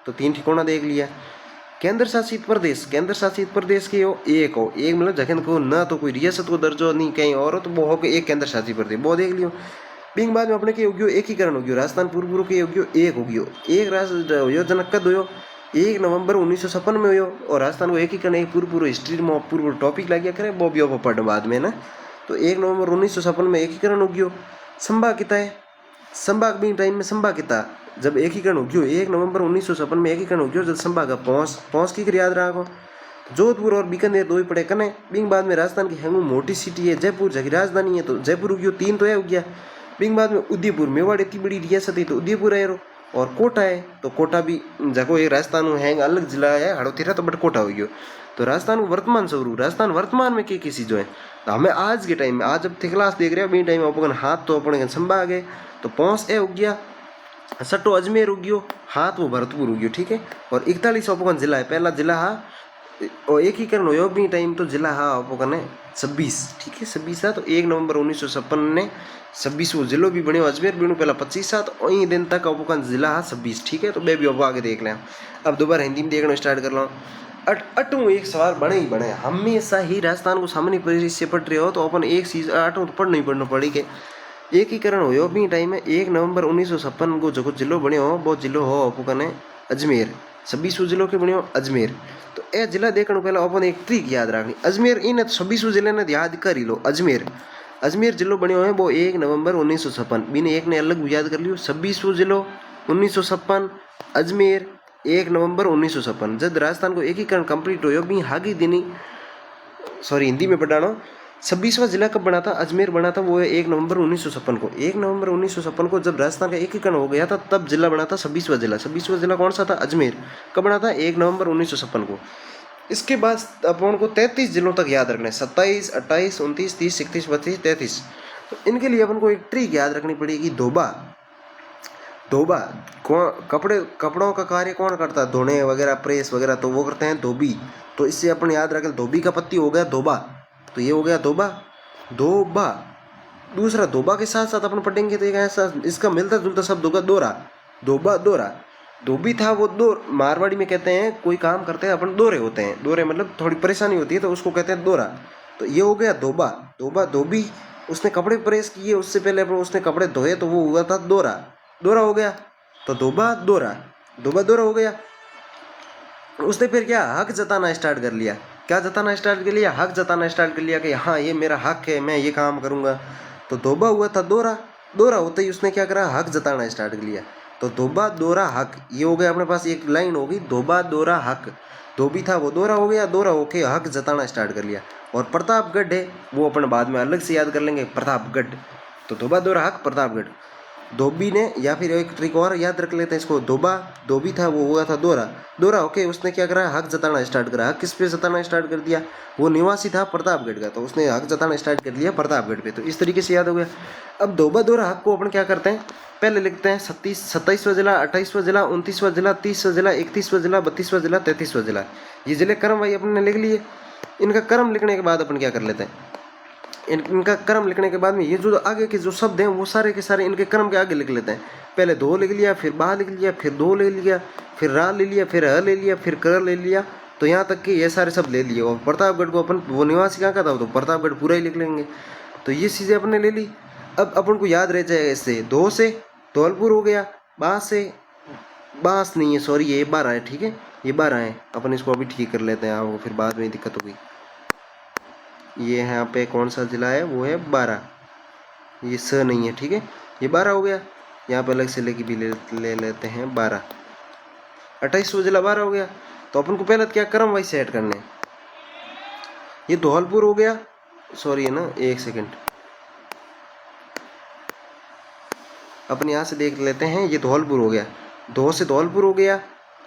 Speaker 1: तो 3 ठिकाना देख लिया। केंद्र शासित प्रदेश के एक मतलब जखन को न तो कोई रियासत को दर्जो नहीं कहीं और हो, तो वो हो के एक केंद्र शासित प्रदेश, वो देख लियो। बिंग बाद में अपने के योग्य एकीकरण हो गयो, राजस्थान पूर्व के योग्य एक हो गयो। एक राष्ट्र योजना कद हो 1 नवंबर 1956 में हो, और राजस्थान को एकीकरण एक पूर्व हिस्ट्री में पूर्व टॉपिक लग करे, वो भी पढ़ बाद में ना। तो 1 नवंबर 1956 में एकीकरण हो गयो। संभाग कितना है, संभाग भी टाइम में संभाग कितना जब एकीकरण हो गयो 1 नवंबर 1956 में एकीकरण हो गयो जब संभाग का पहुंच की याद रखो। जोधपुर और बीकानेर दो ही पड़े कने। बिंग बाद में राजस्थान की हैंगू मोटी सिटी है जयपुर जगह राजधानी है तो जयपुर उगियो 3 तो है उगया। बिंग बाद में उदयपुर मेवाड़ इतनी बड़ी रियासत है तो उदयपुर है और कोटा है तो कोटा भी जगह एक राजस्थान में हैंग अलग जिला है हड़ोतीरा तो बट कोटा हो गयो। तो राजस्थान वर्तमान स्वरूप राजस्थान वर्तमान में की चीज़ों है तो हमें आज के टाइम में आज जब थे क्लास देख रहे हो बी टाइम अपन हाथ तो अपने संभाग है तो पहुँच ए उगया सट्टो अजमेर उगियो हाथ वो भरतपुर उगियो ठीक है। और 41 अपन जिला है पहला जिला हा और एकीकरण हो भी टाइम तो जिला हा अपन 26 ठीक है 26 था तो 1 नवंबर 1956 ने 26वां जिलो भी बनो अजमेर बनो पहला 25 था तो वही दिन तक अपन जिला हा 26 ठीक है। तो मैं भी अब आगे देख लें अब दोबारा हिंदी में देखना स्टार्ट कर लो। अटू एक सवाल बने ही बने हमेशा ही राजस्थान को सामान्य परिस्थिति से पढ़ रहे हो तो अपन एक चीज अटू तो पढ़ना ही पढ़ना पड़ी के एकीकरण हो भी टाइम में 1 नवंबर 1956 को जो जिलो बनो हो वो जिलो हो अपन अजमेर 26वां जिलो के बनो अजमेर। तो यह जिला देखने पहले अपन एक ट्रिक याद रखनी अजमेर इन 26वां जिले ने याद कर ही लो अजमेर अजमेर जिलो बनो है वो 1 नवंबर 1956 बिना एक ने अलग याद कर लियो 26वां जिलो 1956 अजमेर 1 नवंबर 1956 जब राजस्थान को एकीकरण कंप्लीट हो भी हागी दिनी सॉरी हिंदी में पढ़ाना 26वां जिला कब बना था अजमेर बना था वो 1 नवंबर 1956 को 1 नवंबर 1956 को जब राजस्थान का एकीकरण हो गया था तब जिला बना था 26वां जिला कौन सा था अजमेर कब बना था 1 नवंबर 1956 को। इसके बाद अपन को 33 जिलों तक याद रखना है 27 28 29 30 31 32 33। तो इनके लिए अपन को एक ट्रिक याद रखनी पड़ेगी धोबा कौन कपड़ों का कार्य कौन करता है धोने वगैरह प्रेस वगैरह तो वो करते हैं धोबी। तो इससे अपन याद रखें धोबी का पत्ती हो गया धोबा तो ये हो गया धोबा। दूसरा धोबा के साथ साथ अपन पढ़ेंगे तो एक ऐसा इसका मिलता जुलता शब्द होगा दोरा धोबी था वो दो मारवाड़ी में कहते हैं कोई काम करते हैं अपन दोरे होते हैं दोरे मतलब थोड़ी परेशानी होती है तो उसको कहते हैं दोरा। तो ये हो गया धोबी उसने कपड़े प्रेस किए उससे पहले उसने कपड़े धोए तो वो हुआ था दोरा हो गया तो दोरा हो गया। उसने फिर क्या हक जताना स्टार्ट कर लिया हक जताना स्टार्ट कर लिया कि हाँ ये मेरा हक है मैं ये काम करूँगा। तो धोबा हुआ था दोरा होते ही उसने क्या करा हक जताना स्टार्ट कर लिया तो धोबा दोरा हक ये हो गया अपने पास एक लाइन होगी धोबा दोरा हक धोबी था वो दोरा हो गया दोरा होके हक जताना स्टार्ट कर लिया। और प्रतापगढ़ है वो अपन बाद में अलग से याद कर लेंगे प्रतापगढ़ तो धोबा दोरा हक प्रतापगढ़ धोबी ने या फिर एक ट्रिक और याद रख लेते हैं इसको धोबी था वो हुआ था दोरा ओके उसने क्या करा हक जताना स्टार्ट करा हक किस पे जताना स्टार्ट कर दिया वो निवासी था प्रतापगढ़ का तो उसने हक जताना स्टार्ट कर दिया प्रतापगढ़ पे। तो इस तरीके से याद हो गया। अब धोबा दोरा हक को अपन क्या करते हैं पहले लिखते हैं 27वां जिला 28वां जिला 29वां जिला 30वां जिला 31वां जिला 32वां जिला 33वां जिला ये जिले क्रम भाई अपन ने लिख लिए। इनका क्रम लिखने के बाद अपन क्या कर लेते हैं इनका क्रम लिखने के बाद में ये जो आगे के जो शब्द हैं वो सारे के सारे इनके क्रम के आगे लिख लेते हैं। पहले दो लिख लिया फिर बा लिख लिया फिर दो ले लिया फिर रा ले लिया फिर ह ले लिया फिर कर ले लिया तो यहाँ तक कि ये सारे सब ले लिए। और प्रतापगढ़ को अपन वो निवासी कहाँ का था तो प्रतापगढ़ पूरा ही लिख लेंगे। तो ये चीज़ें अपने ले ली। अब अपन को याद रह जाएगा इससे दो से धौलपुर हो गया बांस नहीं है सॉरी ये 12 है ठीक है ये 12 है अपन इसको अभी ठीक कर लेते हैं आपको फिर बाद में दिक्कत होगी। ये यहाँ पे कौन सा जिला है वो है 12 ये स नहीं है ठीक है ये 12 हो गया। यहाँ पे अलग से लेके भी ले लेते हैं 12 28वां जिला 12 हो गया। तो अपन को पहले क्या क्रम वाइज सेट करने ये धौलपुर हो गया सॉरी है ना एक सेकंड अपन यहाँ से देख लेते हैं ये धौलपुर हो गया दो से धौलपुर हो गया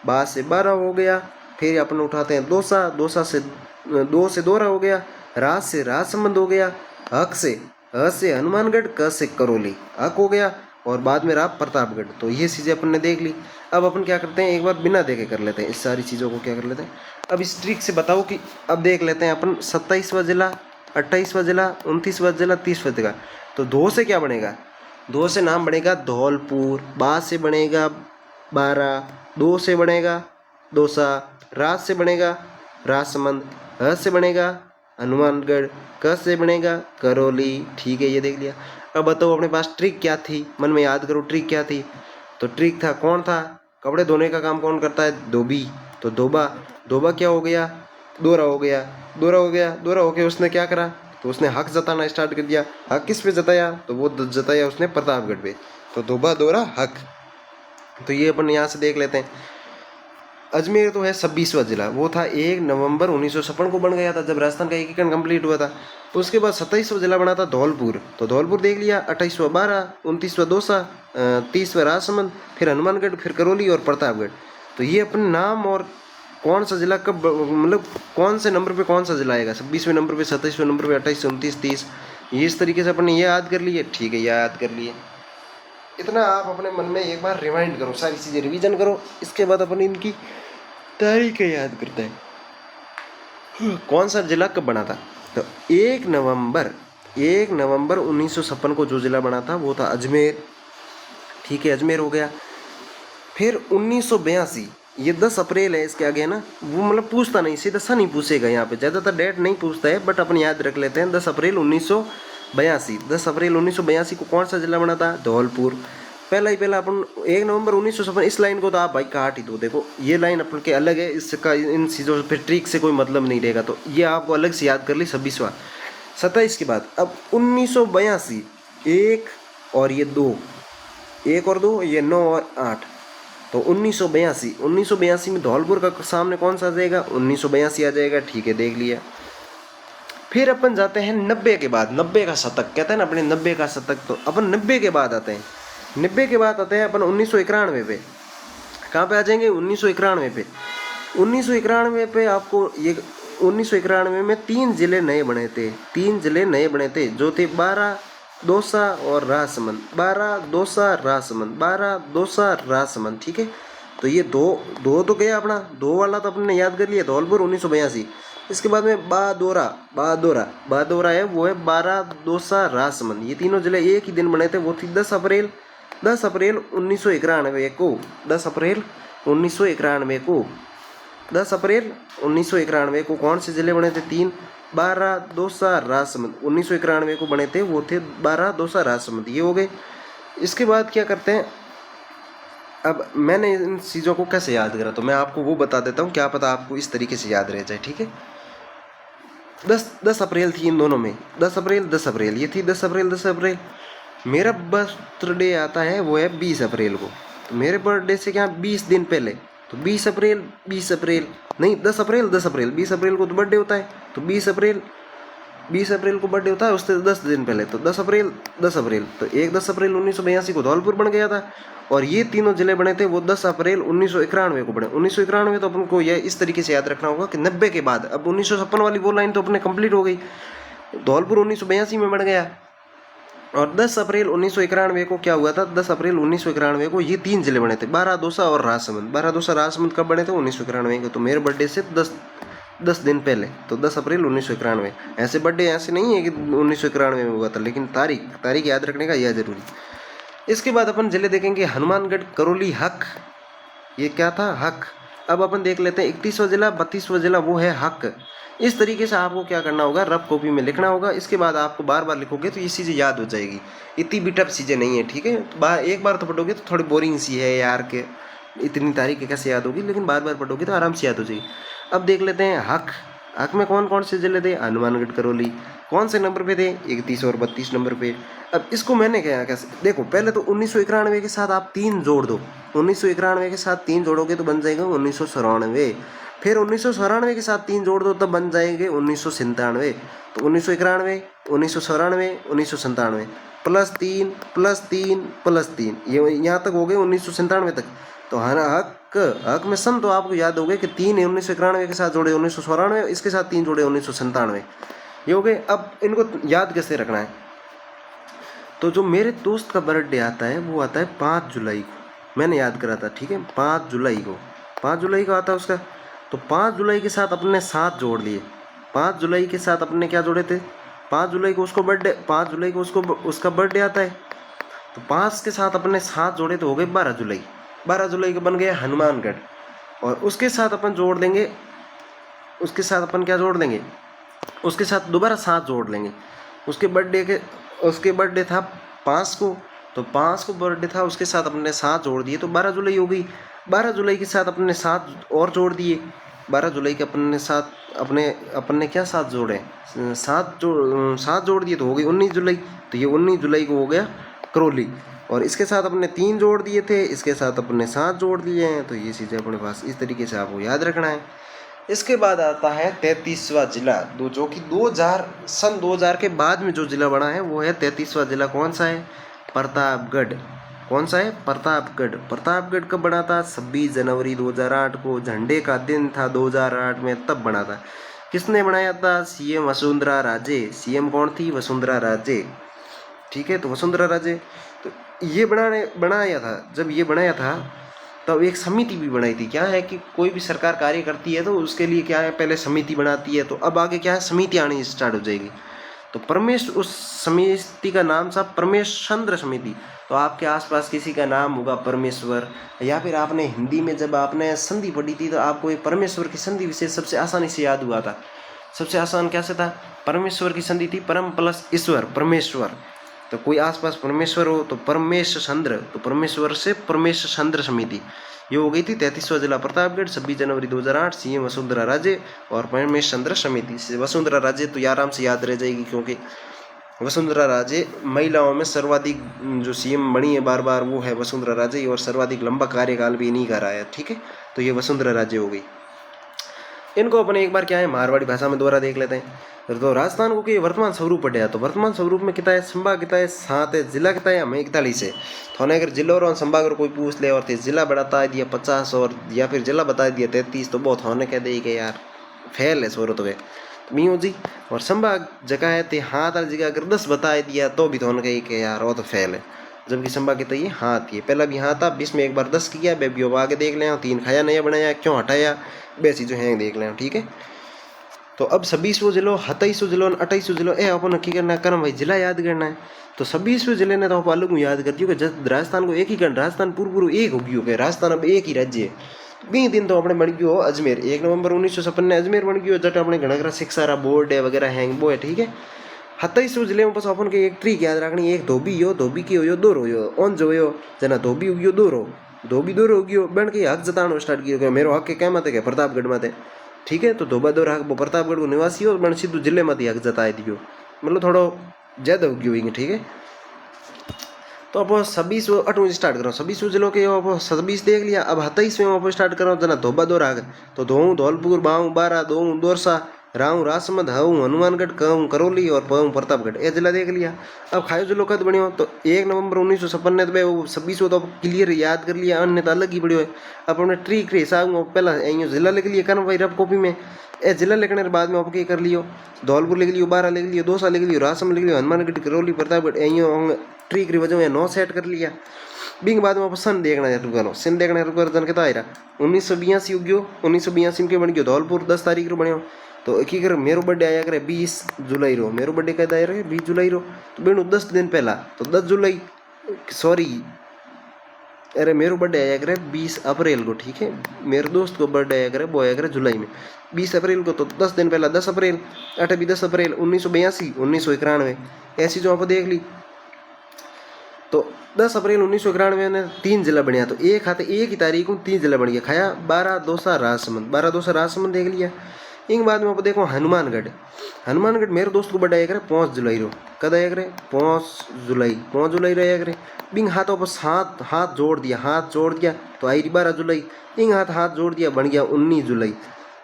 Speaker 1: 12 से 12 हो गया। फिर अपन उठाते हैं दोसा से 2 से दोरा हो गया राज से राजसमंद हो गया हक से हनुमानगढ़ क से करौली हक हो गया और बाद में रहा प्रतापगढ़। तो ये चीज़ें अपन ने देख ली। अब अपन क्या करते हैं एक बार बिना देखे कर लेते हैं इस सारी चीज़ों को क्या कर लेते हैं। अब इस ट्रिक से बताओ कि अब देख लेते हैं अपन 27वां जिला 28वां जिला 29वां जिला 30वां जिला। तो दो से क्या बनेगा दो से नाम बनेगा धौलपुर बा से बनेगा 12 दो से बनेगा दोसा राज से बनेगा राजसमंद ह से बनेगा हनुमानगढ़ क से बनेगा करौली ठीक है ये देख लिया। अब बताओ अपने पास ट्रिक क्या थी मन में याद करो ट्रिक क्या थी। तो ट्रिक था कौन था कपड़े धोने का काम कौन करता है धोबी तो धोबा क्या हो गया दोरा हो गया उसने क्या करा तो उसने हक जताना स्टार्ट कर दिया। हक किस पे जताया तो वो जताया उसने प्रतापगढ़ पे तो धोबा दोरा हक। तो ये अपन यहाँ से देख लेते हैं। अजमेर तो है 26वां जिला, वो था 1 नवंबर 1956 को बन गया था जब राजस्थान का एकीकरण कंप्लीट हुआ था। उसके बाद 27वां जिला बना था धौलपुर, तो धौलपुर देख लिया। 28वां बारा, 29वां दौसा, 30वां राजसमंद, फिर हनुमानगढ़, फिर करौली और प्रतापगढ़। तो ये अपने नाम और कौन सा जिला कब, मतलब कौन से नंबर पे कौन सा जिला आएगा, 26वें नंबर पे, 27वें नंबर पे, 28, 29, 30, ये इस तरीके से अपने ये याद कर लिए। ठीक है, याद कर लिए। इतना आप अपने मन में एक बार रिमाइंड करो, सारी चीज़ें रिवीजन करो। इसके बाद अपन इनकी तारीखें याद करते हैं। कौन सा जिला कब बना था, तो 1 नवंबर 1956 को जो जिला बना था वो था अजमेर। ठीक है, अजमेर हो गया। फिर 1982, ये 10 अप्रैल है, इसके आगे है ना, वो मतलब पूछता नहीं, सीधा सा नहीं पूछेगा यहाँ पे, ज़्यादातर डेट नहीं पूछता है, बट अपन याद रख लेते हैं। 10 अप्रैल 1982, 10 अप्रैल 1982 को कौन सा जिला बना था, धौलपुर। पहला ही पहला अपन 1 नवंबर 1956, इस लाइन को तो आप भाई काट ही दो। देखो ये लाइन अपन के अलग है, इसका इन चीज़ों से फिर ट्रिक से कोई मतलब नहीं रहेगा, तो ये आपको अलग से याद कर ली। 26वां, 27 के बाद अब 1982, 1 और ये 2, 1 और 2, ये 9 और 8, तो 1982 में धौलपुर का सामने कौन सा आ जाएगा, 1982 आ जाएगा। ठीक है, देख लिया। फिर अपन जाते हैं 90 के बाद, 90 का शतक कहते हैं ना अपने, 90 का शतक। तो अपन 90 के बाद आते हैं, 90 के बाद आते हैं अपन 1991 पे। कहाँ पे आ जाएंगे, 1991 पे। 1991 पे आपको ये 1991 में 3 जिले नए बने थे, 3 जिले नए बने थे जो थे बारा, दौसा और राजसमंद। बारा, दौसा, राजसमंद, बारा, दौसा, राजसमंद। ठीक है, तो ये दो तो गया अपना, 2 वाला तो अपने याद कर लिया, धौलपुर 1982। इसके बाद में बादोरा है, वो है बारा, दौसा, राजसमंद। ये तीनों जिले एक ही दिन बने थे, वो थी 10 अप्रैल 1991 को, 10 अप्रैल 1991 को, 10 अप्रैल 1991 को कौन से जिले बने थे, 3, बारा, दौसा, राजसमंद। 1991 को बने थे, वो थे बारा, दौसा, राजसमंद। ये हो गए। इसके बाद क्या करते हैं, अब मैंने इन चीज़ों को कैसे याद करा, तो मैं आपको वो बता देता हूँ, क्या पता आपको इस तरीके से याद रह जाए। ठीक है, 10 अप्रैल थी इन दोनों में, 10 अप्रैल ये थी, 10 अप्रैल। मेरा बर्थडे आता है वो है 20 अप्रैल को, तो मेरे बर्थडे से क्या 20 दिन पहले, तो 20 अप्रैल नहीं, 10 अप्रैल 20 अप्रैल को तो बर्थडे होता है, तो 20 अप्रैल को बर्थडे होता है, उससे 10 दिन पहले, तो 10 अप्रैल। तो 10 अप्रैल 1982 को धौलपुर बन गया था, और ये तीनों जिले बने थे वो 10 अप्रैल 1991 को बने। 1991 तो अपन को यह इस तरीके से याद रखना होगा कि 90 के बाद, अब 1956 वाली वो लाइन तो अपने कंप्लीट हो गई, धौलपुर 1982 में बन गया। और 10 अप्रैल 1991 को क्या हुआ था, 10 अप्रैल 1991 को ये 3 जिले बने थे, बारा, दौसा और राजसमंद। बारा, दौसा, राजसमंद कब बने थे, 1991 को, तो मेरे बर्थडे से 10 दिन पहले, तो 10 अप्रैल 1991। ऐसे बर्थडे ऐसे नहीं है कि 1991 में हुआ था, लेकिन तारीख याद रखने का यह जरूरी। इसके बाद अपन जिले देखेंगे, हनुमानगढ़, करौली, हक। ये क्या था, हक। अब अपन देख लेते हैं 31वां जिला, 32वां जिला, वो है हक। इस तरीके से आपको क्या करना होगा, रफ कॉपी में लिखना होगा। इसके बाद आपको बार बार लिखोगे तो ये चीज़ें याद हो जाएगी, इतनी भी टफ चीज़ें नहीं है। ठीक है, एक बार तो पढ़ोगे तो थोड़ी बोरिंग सी है यार, के इतनी तारीखें कैसे याद होगी, लेकिन बार बार पढ़ोगे तो आराम से याद हो जाएगी। अब देख लेते हैं हक। हक में कौन कौन से जिले थे, हनुमानगढ़, करौली। कौन से नंबर पे थे, 31 और 32 नंबर पे। अब इसको मैंने क्या कैसे देखो, पहले तो 1991 के साथ आप 3 जोड़ दो, 1991 के साथ 3 जोड़ोगे तो बन जाएगा 1994। फिर 1994 के साथ 3 जोड़ दो तब बन जाएंगे 1997। तो 1991, 1994, 1997, +3 ये यहाँ तक हो गए 1997 तक। तो हक में सन तो आपको याद हो गए कि 3 है, 1991 के साथ जोड़े 1994, इसके साथ 3 जोड़े 1997, ये हो गए। अब इनको याद कैसे रखना है, तो जो मेरे दोस्त का बर्थडे आता है वो आता है 5 जुलाई को, मैंने याद करा था। ठीक है, 5 जुलाई को आता है उसका। तो 5 जुलाई के साथ अपने 7 जोड़ लिए, 5 जुलाई के साथ अपने क्या जोड़े थे, 5 जुलाई को उसको बर्थडे, 5 जुलाई को उसका बर्थडे आता है, तो 5 के साथ अपने 7 जोड़े तो हो गए 12 जुलाई। 12 जुलाई को बन गया हनुमानगढ़, और उसके साथ अपन जोड़ देंगे, उसके साथ अपन क्या जोड़ देंगे, उसके साथ दोबारा 7 जोड़ लेंगे। उसके बर्थडे था 5 को, तो 5 को बर्थडे था, उसके साथ अपने 7 जोड़ दिए तो 12 जुलाई हो गई। 12 जुलाई के साथ अपने 7 और जोड़ दिए, 12 जुलाई के अपने साथ अपने क्या 7 जोड़े, 7 जोड़ दिए तो हो गई 19 जुलाई। तो ये 19 जुलाई को हो गया करौली। और इसके साथ अपने 3 जोड़ दिए थे, इसके साथ अपने 7 जोड़ दिए हैं। तो ये चीज़ें अपने पास इस तरीके से आपको याद रखना है। इसके बाद आता है 33वां जिला, जो कि 2000 के बाद में जो जिला बना है वो है 33वां जिला। कौन सा है? प्रतापगढ़। कौन सा है? प्रतापगढ़। प्रतापगढ़ कब बना था? 26 जनवरी 2008 को, झंडे का दिन था 2008 में, तब बना था। किसने बनाया था? सीएम वसुंधरा राजे। सीएम कौन थी? वसुंधरा राजे। ठीक है, तो वसुंधरा राजे। तो ये बनाया था, जब ये बनाया था तब एक समिति भी बनाई थी। क्या है कि कोई भी सरकार कार्य करती है तो उसके लिए क्या है, पहले समिति बनाती है, तो अब आगे क्या है, समिति आनी स्टार्ट हो जाएगी। तो उस समिति का नाम था परमेश्चंद्र समिति। तो आपके आसपास किसी का नाम होगा परमेश्वर, या फिर आपने हिंदी में जब आपने संधि पढ़ी थी तो आपको ये परमेश्वर की संधि विशेष सबसे आसानी से याद हुआ था। सबसे आसान कैसे था? परमेश्वर की संधि थी परम प्लस ईश्वर, परमेश्वर। तो कोई आसपास परमेश्वर हो तो परमेशचंद्र, तो परमेश्वर से परमेशचंद्र समिति। ये हो गई थी 33वां जिला प्रतापगढ़, 26 जनवरी 2008, सीएम वसुंधरा राजे और परमेशचंद्र समिति। वसुंधरा राजे तो आराम से याद रह जाएगी, क्योंकि वसुंधरा राजे महिलाओं में सर्वाधिक जो सीएम बनी है बार बार वो है वसुंधरा राजे, और सर्वाधिक लंबा कार्यकाल भी इन्हीं का रहा है। ठीक है, तो ये वसुंधरा राजे हो गई। इनको अपने एक बार क्या है मारवाड़ी भाषा में दोबारा देख लेते हैं। तो राजस्थान को कि वर्तमान स्वरूप पढ़ा, तो वर्तमान स्वरूप में कितना है? संभाग कितना है? 7 है। जिला कितना है? हमें 41 है। तो अगर जिला और संभाग और कोई पूछ ले और जिला बता दिया 50 और या फिर जिला बता दिया 33, तो बहुत होने कह दे कि यार फेल है स्वरूप तो मीू जी। और संभाग जगह है ते हाथ वाली जगह अगर 10 बता दिया तो भी थोने कही कि यार वो तो फेल है। जबकि संभाग कितना ये हाथ ही पहला भी हाथ था, 20 में एक बार 10 किया, बेबी अब आगे देख लें 3 खाया नया बनाया, क्यों हटाया, बेसी जो है देख लें। ठीक है, तो अब 26वां जिलो, 27वां जिलो, 28वां जिलो ए अपन नक्की करना करम भाई जिला याद करना है। तो 26वें जिले ने तो आप अलग याद करती हो कि राजस्थान को एक ही करना, राजस्थान पूर्व एक हो गई हो गया, राजस्थान अब एक ही राज्य है। 20 दिन तो अपने बन गयो हो अजमेर, 1 नवंबर 1956 ने अजमेर बन गयो, जट अपने घणकरा शिक्षा बोर्ड है वगैरह हैंग वो है। ठीक है, 27वें जिले में बस अपन के एक ट्रिक याद रखनी, एक धोबी हो, धोबी की हो दो रो ओन जो हो जना धोबी उगियो दो रो, धोबी दो रो उगियो बन के हक जतानो स्टार्ट किया मेरो हक के क्या मत है प्रतापगढ़ में थे। ठीक है, तो धोबा दो हक प्रतापगढ़ को निवासी हो बन सीधू जिले में हक जताए दियो, मतलब थोड़ा ज्यादा उगियो। ठीक है, तो अब 26 स्टार्ट करो, 26 जिलों के अब 26 देख लिया, अब 27वें आप स्टार्ट करो जना धोबा दो राग, तो धोऊं धौलपुर, बाऊं बारा, दोऊं दोरसा, राहूं राजसमंद, हूँ हनुमानगढ़, कहूँ करौली और पहूँ प्रतापगढ़, ये जिला देख लिया। अब खायो जिलो कद बनियो, तो 1 नवंबर 1956 ने तो वो 26 तो क्लियर याद कर लिया, अन्य तो अलग ही बढ़ियो है। अब अपने ट्रिक के हिसाब में पहला जिला लिख लिया कर भाई रफ कॉपी में, ए जिला लिखने के बाद में आप कर लियो, धौलपुर लिख लियो, बारा लिख लियो, दौसा लिख लियो, राजसमंद लिख लियो, हनुमानगढ़, करौली, प्रतापगढ़ ट्रिक की वजह में 9 सेट कर लिया। बिंग बाद में सन देखना शुरू करो, सन देखना शुरू कर जन कितना आया 1982 उग्यो, 1982 के बन गयो धौलपुर 10 तारीख रो बनियो। तो की कर मेरो बर्थडे आया करे 20 जुलाई रो, मेरो बर्थडे कद आया रहे 20 जुलाई रो, तो बेनू 10 दिन पहला तो 10 जुलाई सॉरी अरे मेरो बर्थडे आया करे 20 अप्रैल को। ठीक है, मेरे दोस्त को बर्थडे आया करे वो आया करे जुलाई में 20 अप्रैल को, तो 10 दिन पहला 10 अप्रैल, 10 अप्रैल 1982, 1991 ऐसी जो आप देख ली। तो 10 अप्रैल 1991 ने 3 जिला बनया, तो एक ही तारीख को 3 जिला बन गया, खाया 12 दौसा राजसमंद, 12 दौसा राजसमंद देख लिया। इन बाद में आप देखो हनुमानगढ़, हनुमानगढ़ मेरे दोस्त को बर्थडे आया करे 5 जुलाई रो, कद आया करे 5 जुलाई रहा करे। बिंग हाथों पर हाथ जोड़ दिया तो आई 12 जुलाई, इंग हाथ जोड़ दिया बन गया 19 जुलाई।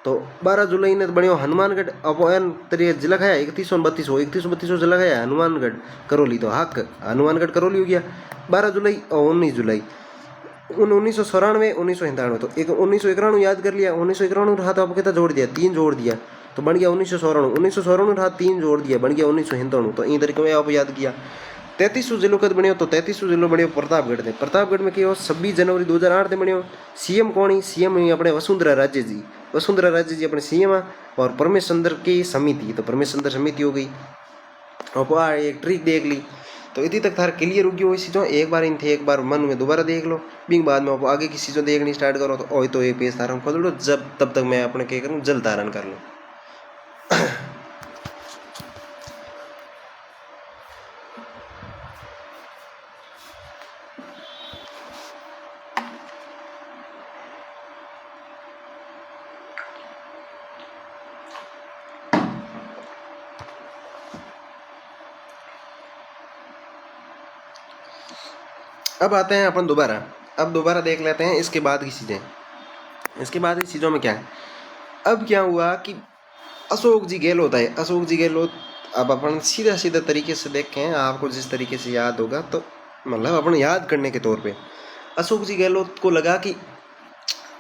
Speaker 1: तो 12 जुलाई ने बनियो हनुमानगढ़, अब तेरे जिला खाया 31 और 32 जिला खाया हनुमानगढ़ करौली, तो हक हनुमानगढ़ करौली हो गया 12 जुलाई और 19 जुलाई। 1994 1991, तो एक 1991 याद कर लिया, 1991 हाथ आप कितना जोड़ दिया 3 जोड़ दिया तो बन गया 1994 हाथ 3 जोड़ दिया बन गया 1991। तो इन तरीके में आप याद किया। 33 जिलों का बनियो, तो 33 जिलों बनियो प्रतापगढ़ थे, प्रतापगढ़ में क्या 26 जनवरी 2008 बनियो। सीएम कौन ही? सीएम अपने वसुंधरा राजे जी, वसुंधरा राजे जी अपने सीएम और परमेश्चंद्र की समिति, तो परमेश्चंद्र समिति हो गई। और एक ट्रिक देख ली, तो इतनी तक थार क्लियर होगी वही चीज़ों, एक बार इन थे एक बार मन में दोबारा देख लो, बिंग बाद में आप आगे की चीज़ों देखनी स्टार्ट करो। तो ये पेज धारण खोल लो, जब तब तक मैं अपने क्या करूँ जल धारण कर लूँ। अब आते हैं अपन दोबारा, अब दोबारा देख लेते हैं इसके बाद की चीज़ें। इसके बाद की चीज़ों में क्या है, अब क्या हुआ कि अशोक जी गहलोत आए। अशोक जी गहलोत, अब अपन सीधा सीधा तरीके से देखें, आपको जिस तरीके से याद होगा तो मतलब अपन याद करने के तौर पे, अशोक जी गहलोत को लगा कि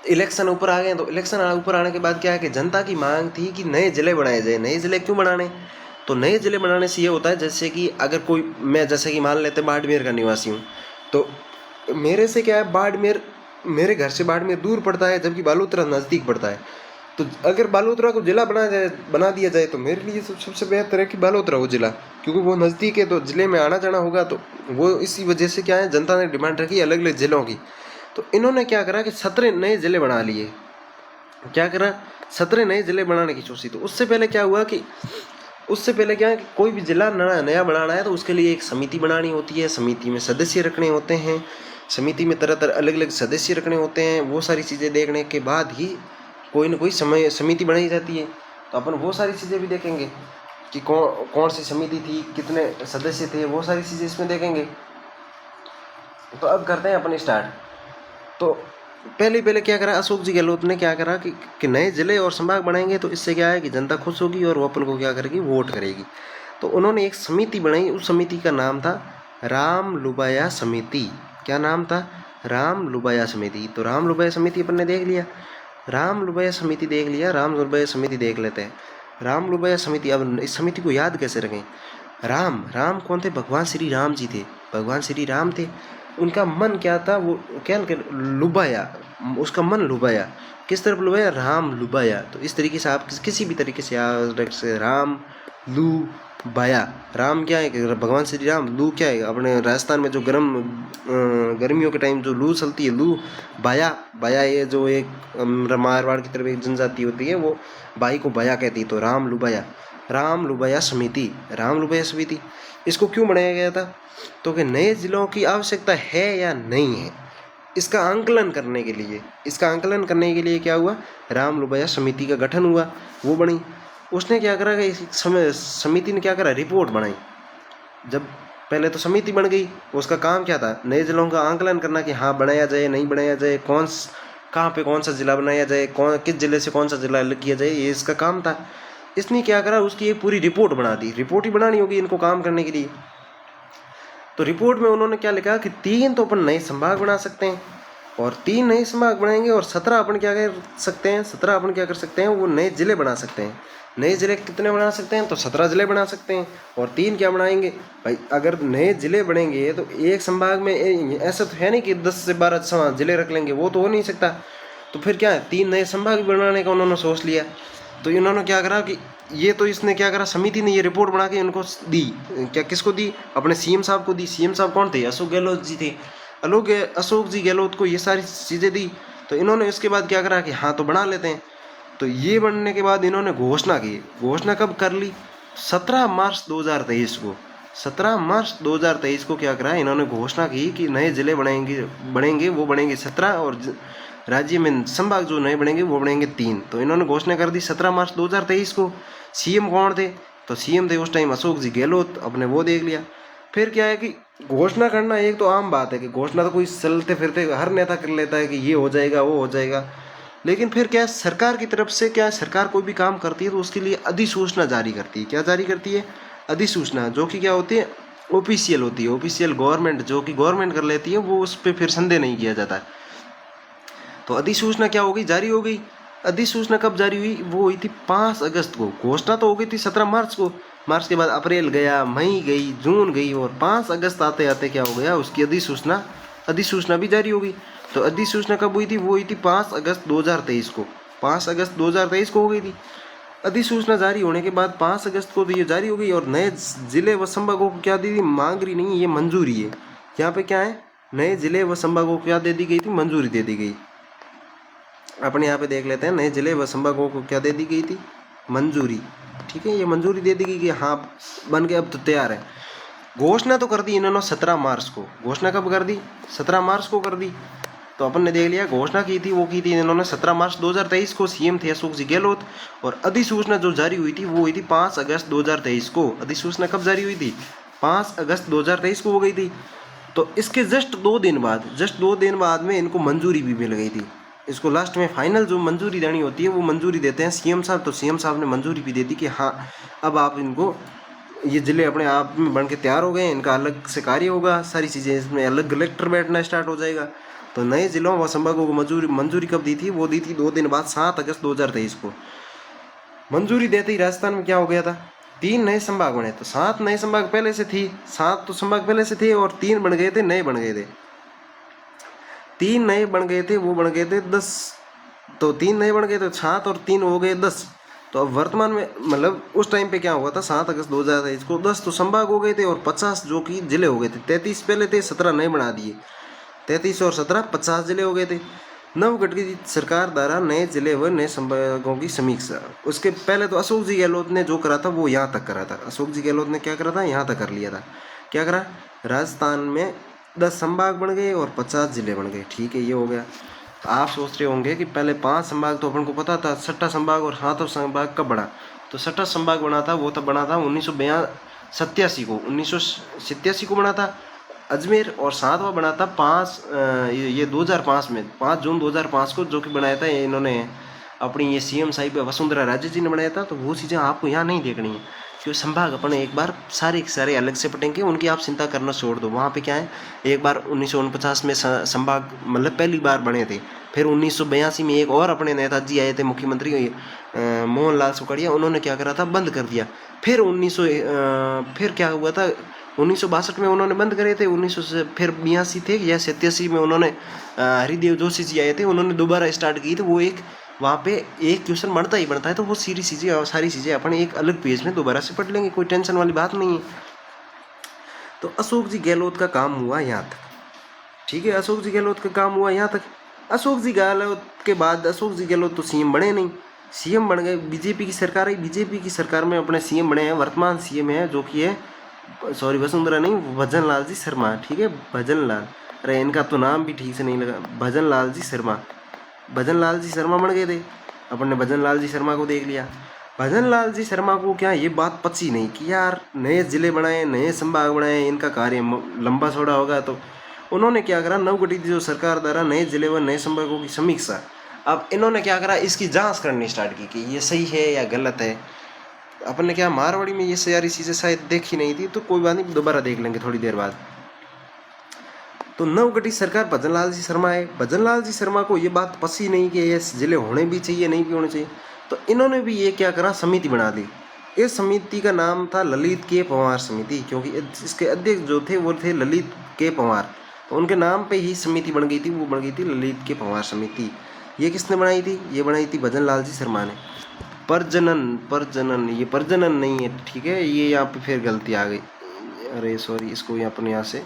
Speaker 1: इलेक्शन ऊपर आ गए। तो इलेक्शन ऊपर आने के बाद क्या है कि जनता की मांग थी कि नए ज़िले बनाए जाए। नए ज़िले क्यों बनाने, तो नए ज़िले बनाने से ये होता है जैसे कि अगर कोई, मैं जैसे कि मान लेते बाड़मेर का निवासी हूँ, तो मेरे से क्या है, बाड़मेर, मेरे घर से बाड़मेर दूर पड़ता है जबकि बालोतरा नज़दीक पड़ता है। तो अगर बालोतरा को जिला बना दिया जाए तो मेरे लिए सबसे बेहतर है कि बालोतरा हो जिला, क्योंकि वो नज़दीक है, तो ज़िले में आना जाना होगा। तो वो इसी वजह से क्या है, जनता ने डिमांड रखी अलग अलग ज़िलों की। तो इन्होंने क्या करा कि 17 नए ज़िले बना लिए। क्या करा, 17 नए ज़िले बनाने की सोची। तो उससे पहले क्या हुआ कि कोई भी ज़िला नया बनाना है तो उसके लिए एक समिति बनानी होती है, समिति में सदस्य रखने होते हैं, समिति में तरह तरह अलग अलग सदस्य रखने होते हैं। वो सारी चीज़ें देखने के बाद ही कोई ना कोई समिति बनाई जाती है। तो अपन वो सारी चीज़ें भी देखेंगे कि कौन सी समिति थी, कितने सदस्य थे, वो सारी चीज़ें इसमें देखेंगे। तो अब करते हैं अपन स्टार्ट। तो पहले क्या करा अशोक जी गहलोत ने, क्या करा कि नए ज़िले और संभाग बनाएंगे तो इससे क्या है कि जनता खुश होगी और वो अपन को क्या करेगी, वोट करेगी। तो उन्होंने एक समिति बनाई, उस समिति का नाम था राम लुबाया समिति। क्या नाम था, राम लुबाया समिति। तो राम लुबाया समिति अपन ने देख लिया, राम लुबाया समिति देख लिया, राम लुबाया समिति देख लेते हैं। राम लुबाया समिति, अब इस समिति को याद कैसे रखें। राम कौन थे, भगवान श्री राम जी थे, भगवान श्री राम थे। उनका मन क्या था, वो क्या लुभाया, उसका मन लुभाया, किस तरफ लुभाया, राम लुभाया। तो इस तरीके से आप किसी भी तरीके से याद रख सकते, राम लू बाया। राम क्या है, भगवान श्री राम। लू क्या है, अपने राजस्थान में जो गर्मियों के टाइम जो लू चलती है, लू बाया ये जो एक मारवाड़ की तरफ एक जनजाति होती है, वो बाई को बाया कहती है। तो राम लुबाया समिति, राम लुबाया समिति। इसको क्यों बनाया गया था, तो कि नए ज़िलों की आवश्यकता है या नहीं है, इसका आंकलन करने के लिए क्या हुआ, राम लुबाया समिति का गठन हुआ, वो बनी। उसने क्या करा कि समिति ने क्या करा, रिपोर्ट बनाई। जब पहले तो समिति बन गई, उसका काम क्या था, नए ज़िलों का आंकलन करना कि हाँ बनाया जाए नहीं बनाया जाए, कहाँ पे कौन सा ज़िला बनाया जाए, किस ज़िले से कौन सा ज़िला अलग किया जाए, ये इसका काम था। इसने क्या करा, उसकी एक पूरी रिपोर्ट बना दी। रिपोर्ट ही बनानी होगी इनको काम करने के लिए। तो रिपोर्ट में उन्होंने क्या लिखा कि 3 तो अपन नए संभाग बना सकते हैं, और 3 नए संभाग बनाएंगे, और 17 अपन क्या कर सकते हैं, वो नए ज़िले बना सकते हैं। नए ज़िले कितने बना सकते हैं, तो 17 ज़िले बना सकते हैं। और 3 क्या बनाएंगे भाई, अगर नए ज़िले बनेंगे तो एक संभाग में ऐसा तो है नहीं कि 10 से 12 ज़िले रख लेंगे, वो तो हो नहीं सकता। तो फिर क्या है, 3 नए संभाग बनाने का उन्होंने सोच लिया। तो इन्होंने क्या करा कि इसने क्या करा, समिति ने ये रिपोर्ट बना के उनको दी। क्या, किसको दी, अपने सीएम साहब को दी। सीएम साहब कौन थे, अशोक गहलोत जी थे। अशोक जी गहलोत को ये सारी चीज़ें दी। तो इन्होंने इसके बाद क्या करा कि हाँ तो बना लेते हैं। तो ये बनने के बाद इन्होंने घोषणा की। घोषणा कब कर ली, 17 मार्च 2023 को। 17 मार्च 2023 को क्या करा, इन्होंने घोषणा की कि नए ज़िले बनेंगे वो बनेंगे 17, और राज्य में संभाग जो नए बनेंगे वो बनेंगे 3। तो इन्होंने घोषणा कर दी 17 मार्च 2023 को। सीएम कौन थे, तो सीएम थे उस टाइम अशोक जी गहलोत, अपने वो देख लिया। फिर क्या है कि घोषणा करना एक तो आम बात है कि घोषणा तो कोई चलते फिरते हर नेता कर लेता है कि ये हो जाएगा वो हो जाएगा। लेकिन फिर क्या है, सरकार की तरफ से क्या है, सरकार कोई भी काम करती है तो उसके लिए अधिसूचना जारी करती है। क्या जारी करती है, अधिसूचना, जो कि क्या होती है, ऑफिशियल होती है। ऑफिशियल गवर्नमेंट, जो कि गवर्नमेंट कर लेती है, वो उस पर फिर संदेह नहीं किया जाता है। तो अधिसूचना क्या हो गई, जारी हो गई। अधिसूचना कब जारी हुई, वो हुई थी 5 अगस्त को। घोषणा तो हो गई थी 17 मार्च को। मार्च के बाद अप्रैल गया, मई गई, जून गई, और 5 अगस्त आते आते क्या हो गया, उसकी अधिसूचना भी जारी हो गई। तो अधिसूचना कब हुई थी, वो हुई थी 5 अगस्त 2023 को। 5 अगस्त 2023 को हो गई थी अधिसूचना। जारी होने के बाद 5 अगस्त को तो ये जारी हो गई, और नए जिले व संभागों को क्या दी थी, मांगरी नहीं, ये मंजूरी है। यहाँ पे क्या है, नए जिले व संभागों को क्या दे दी गई थी, मंजूरी दे दी गई। अपने यहाँ पे देख लेते हैं, नए जिले व संभागों को क्या दे दी गई थी, मंजूरी। ठीक है, ये मंजूरी दे दी गई कि हाँ बन के अब तो तैयार है। घोषणा तो कर दी इन्होंने 17 मार्च को। घोषणा कब कर दी, 17 मार्च को कर दी। तो अपन ने देख लिया, घोषणा की थी वो की थी इन्होंने 17 मार्च 2023 को। सीएम थे अशोक जी गहलोत, और अधिसूचना जो जारी हुई थी वो हुई थी 5 अगस्त 2023 को। अधिसूचना कब जारी हुई थी, 5 अगस्त 2023 को हो गई थी। तो इसके जस्ट 2 दिन बाद में इनको मंजूरी भी मिल गई थी। इसको लास्ट में फाइनल जो मंजूरी देनी होती है वो मंजूरी देते हैं सीएम साहब। तो सीएम साहब ने मंजूरी भी दे दी कि हाँ अब आप इनको, ये ज़िले अपने आप में बन के तैयार हो गए हैं, इनका अलग से कार्य होगा, सारी चीज़ें इसमें अलग कलेक्टर बैठना स्टार्ट हो जाएगा। तो नए ज़िलों व संभागों को मंजूरी कब दी थी? वो दी थी 2 दिन बाद 7 अगस्त 2023 को। मंजूरी देते ही राजस्थान में क्या हो गया था? 3 नए संभाग बने। तो 7 नए संभाग पहले से थी, 7 तो संभाग पहले से थे और 3 बन गए थे, नए बन गए थे। 3 नए बन गए थे, वो बन गए थे 10। तो 3 नए बन गए तो 7 और 3 हो गए 10। तो अब वर्तमान में मतलब उस टाइम पे क्या हुआ था? 7 अगस्त 2023 को 10 तो संभाग हो गए थे और 50 जो कि जिले हो गए थे। 33 पहले थे, 17 नए बना दिए। 33 और 17 50 जिले हो गए थे। नवगठित सरकार द्वारा नए जिले व नए संभागों की समीक्षा। उसके पहले तो अशोक जी गहलोत ने जो करा था वो यहाँ तक करा था। अशोक जी गहलोत ने क्या करा था? यहाँ तक कर लिया था। क्या करा? राजस्थान में 10 संभाग बन गए और 50 जिले बन गए। ठीक है, ये हो गया। आप सोच रहे होंगे कि पहले 5 संभाग तो अपन को पता था, 6ठा संभाग और 7वां संभाग कब बना? तो 6ठा संभाग बना था, वो तब बना था 1987 को, 1987 को बना था अजमेर। और 7वां बना था 2005 में, 5 जून 2005 को, जो कि बनाया था इन्होंने अपनी ये सीएम साहिब वसुंधरा राजे जी ने बनाया था। तो वो चीज़ें आपको यहाँ नहीं देखनी है, क्योंकि संभाग अपन एक बार सारे अलग से पटेंगे, उनकी आप चिंता करना छोड़ दो। वहाँ पे क्या है, एक बार 1949 में संभाग मतलब पहली बार बने थे। फिर 1982 में एक और अपने नेताजी आए थे, मुख्यमंत्री मोहनलाल सुखड़िया, उन्होंने क्या करा था? बंद कर दिया। फिर फिर क्या हुआ था? 1962 में उन्होंने बंद करे थे। 1900 फिर 82 थे या 87 में उन्होंने हरिदेव जोशी जी आए थे, उन्होंने दोबारा स्टार्ट की थी। वो एक वहाँ पे एक क्वेश्चन बनता ही बनता है, तो वो सारी चीज़ें अपन एक अलग पेज में दोबारा से पढ़ लेंगे, कोई टेंशन वाली बात नहीं है। तो अशोक जी गहलोत का काम हुआ यहाँ तक। ठीक है, अशोक जी गहलोत का काम हुआ यहाँ तक। अशोक जी गहलोत के बाद अशोक जी गहलोत तो सीएम बने नहीं, सीएम बन गए, बीजेपी की सरकार आई। बीजेपी की सरकार में अपने सीएम बने हैं, वर्तमान सीएम है जो कि है, सॉरी वसुंधरा नहीं, भजन लाल जी शर्मा। ठीक है, भजन लाल, अरे इनका तो नाम भी ठीक से नहीं लगा, भजन लाल जी शर्मा। भजन लाल जी शर्मा बन गए थे। अपन ने भजन लाल जी शर्मा को देख लिया। भजन लाल जी शर्मा को क्या ये बात पची नहीं कि यार नए जिले बनाए, नए संभाग बनाए, इनका कार्य लंबा चौड़ा होगा। तो उन्होंने क्या करा? नवगठित जो सरकार द्वारा नए जिले व नए संभागों की समीक्षा। अब इन्होंने क्या करा? इसकी जांच करनी स्टार्ट की कि ये सही है या गलत है। अपन ने क्या मारवाड़ी में ये सारी चीज़ें शायद देखी नहीं थी, तो कोई बात नहीं, दोबारा देख लेंगे थोड़ी देर बाद। तो नवगठित सरकार भजन लाल जी शर्मा है। भजन लाल जी शर्मा को ये बात पसी नहीं कि ये जिले होने भी चाहिए, नहीं भी होने चाहिए। तो इन्होंने भी ये क्या करा? समिति बना दी। इस समिति का नाम था ललित के पंवार समिति, क्योंकि इसके अध्यक्ष जो थे वो थे ललित के पंवार। तो उनके नाम पे ही समिति बन गई थी, वो बन गई थी ललित के पंवार समिति। ये किसने बनाई थी? ये बनाई थी भजन लाल जी शर्मा ने। प्रजनन, ये प्रजनन नहीं है, ठीक है, ये यहाँ पे फिर गलती आ गई। अरे सॉरी, इसको अपन यहाँ से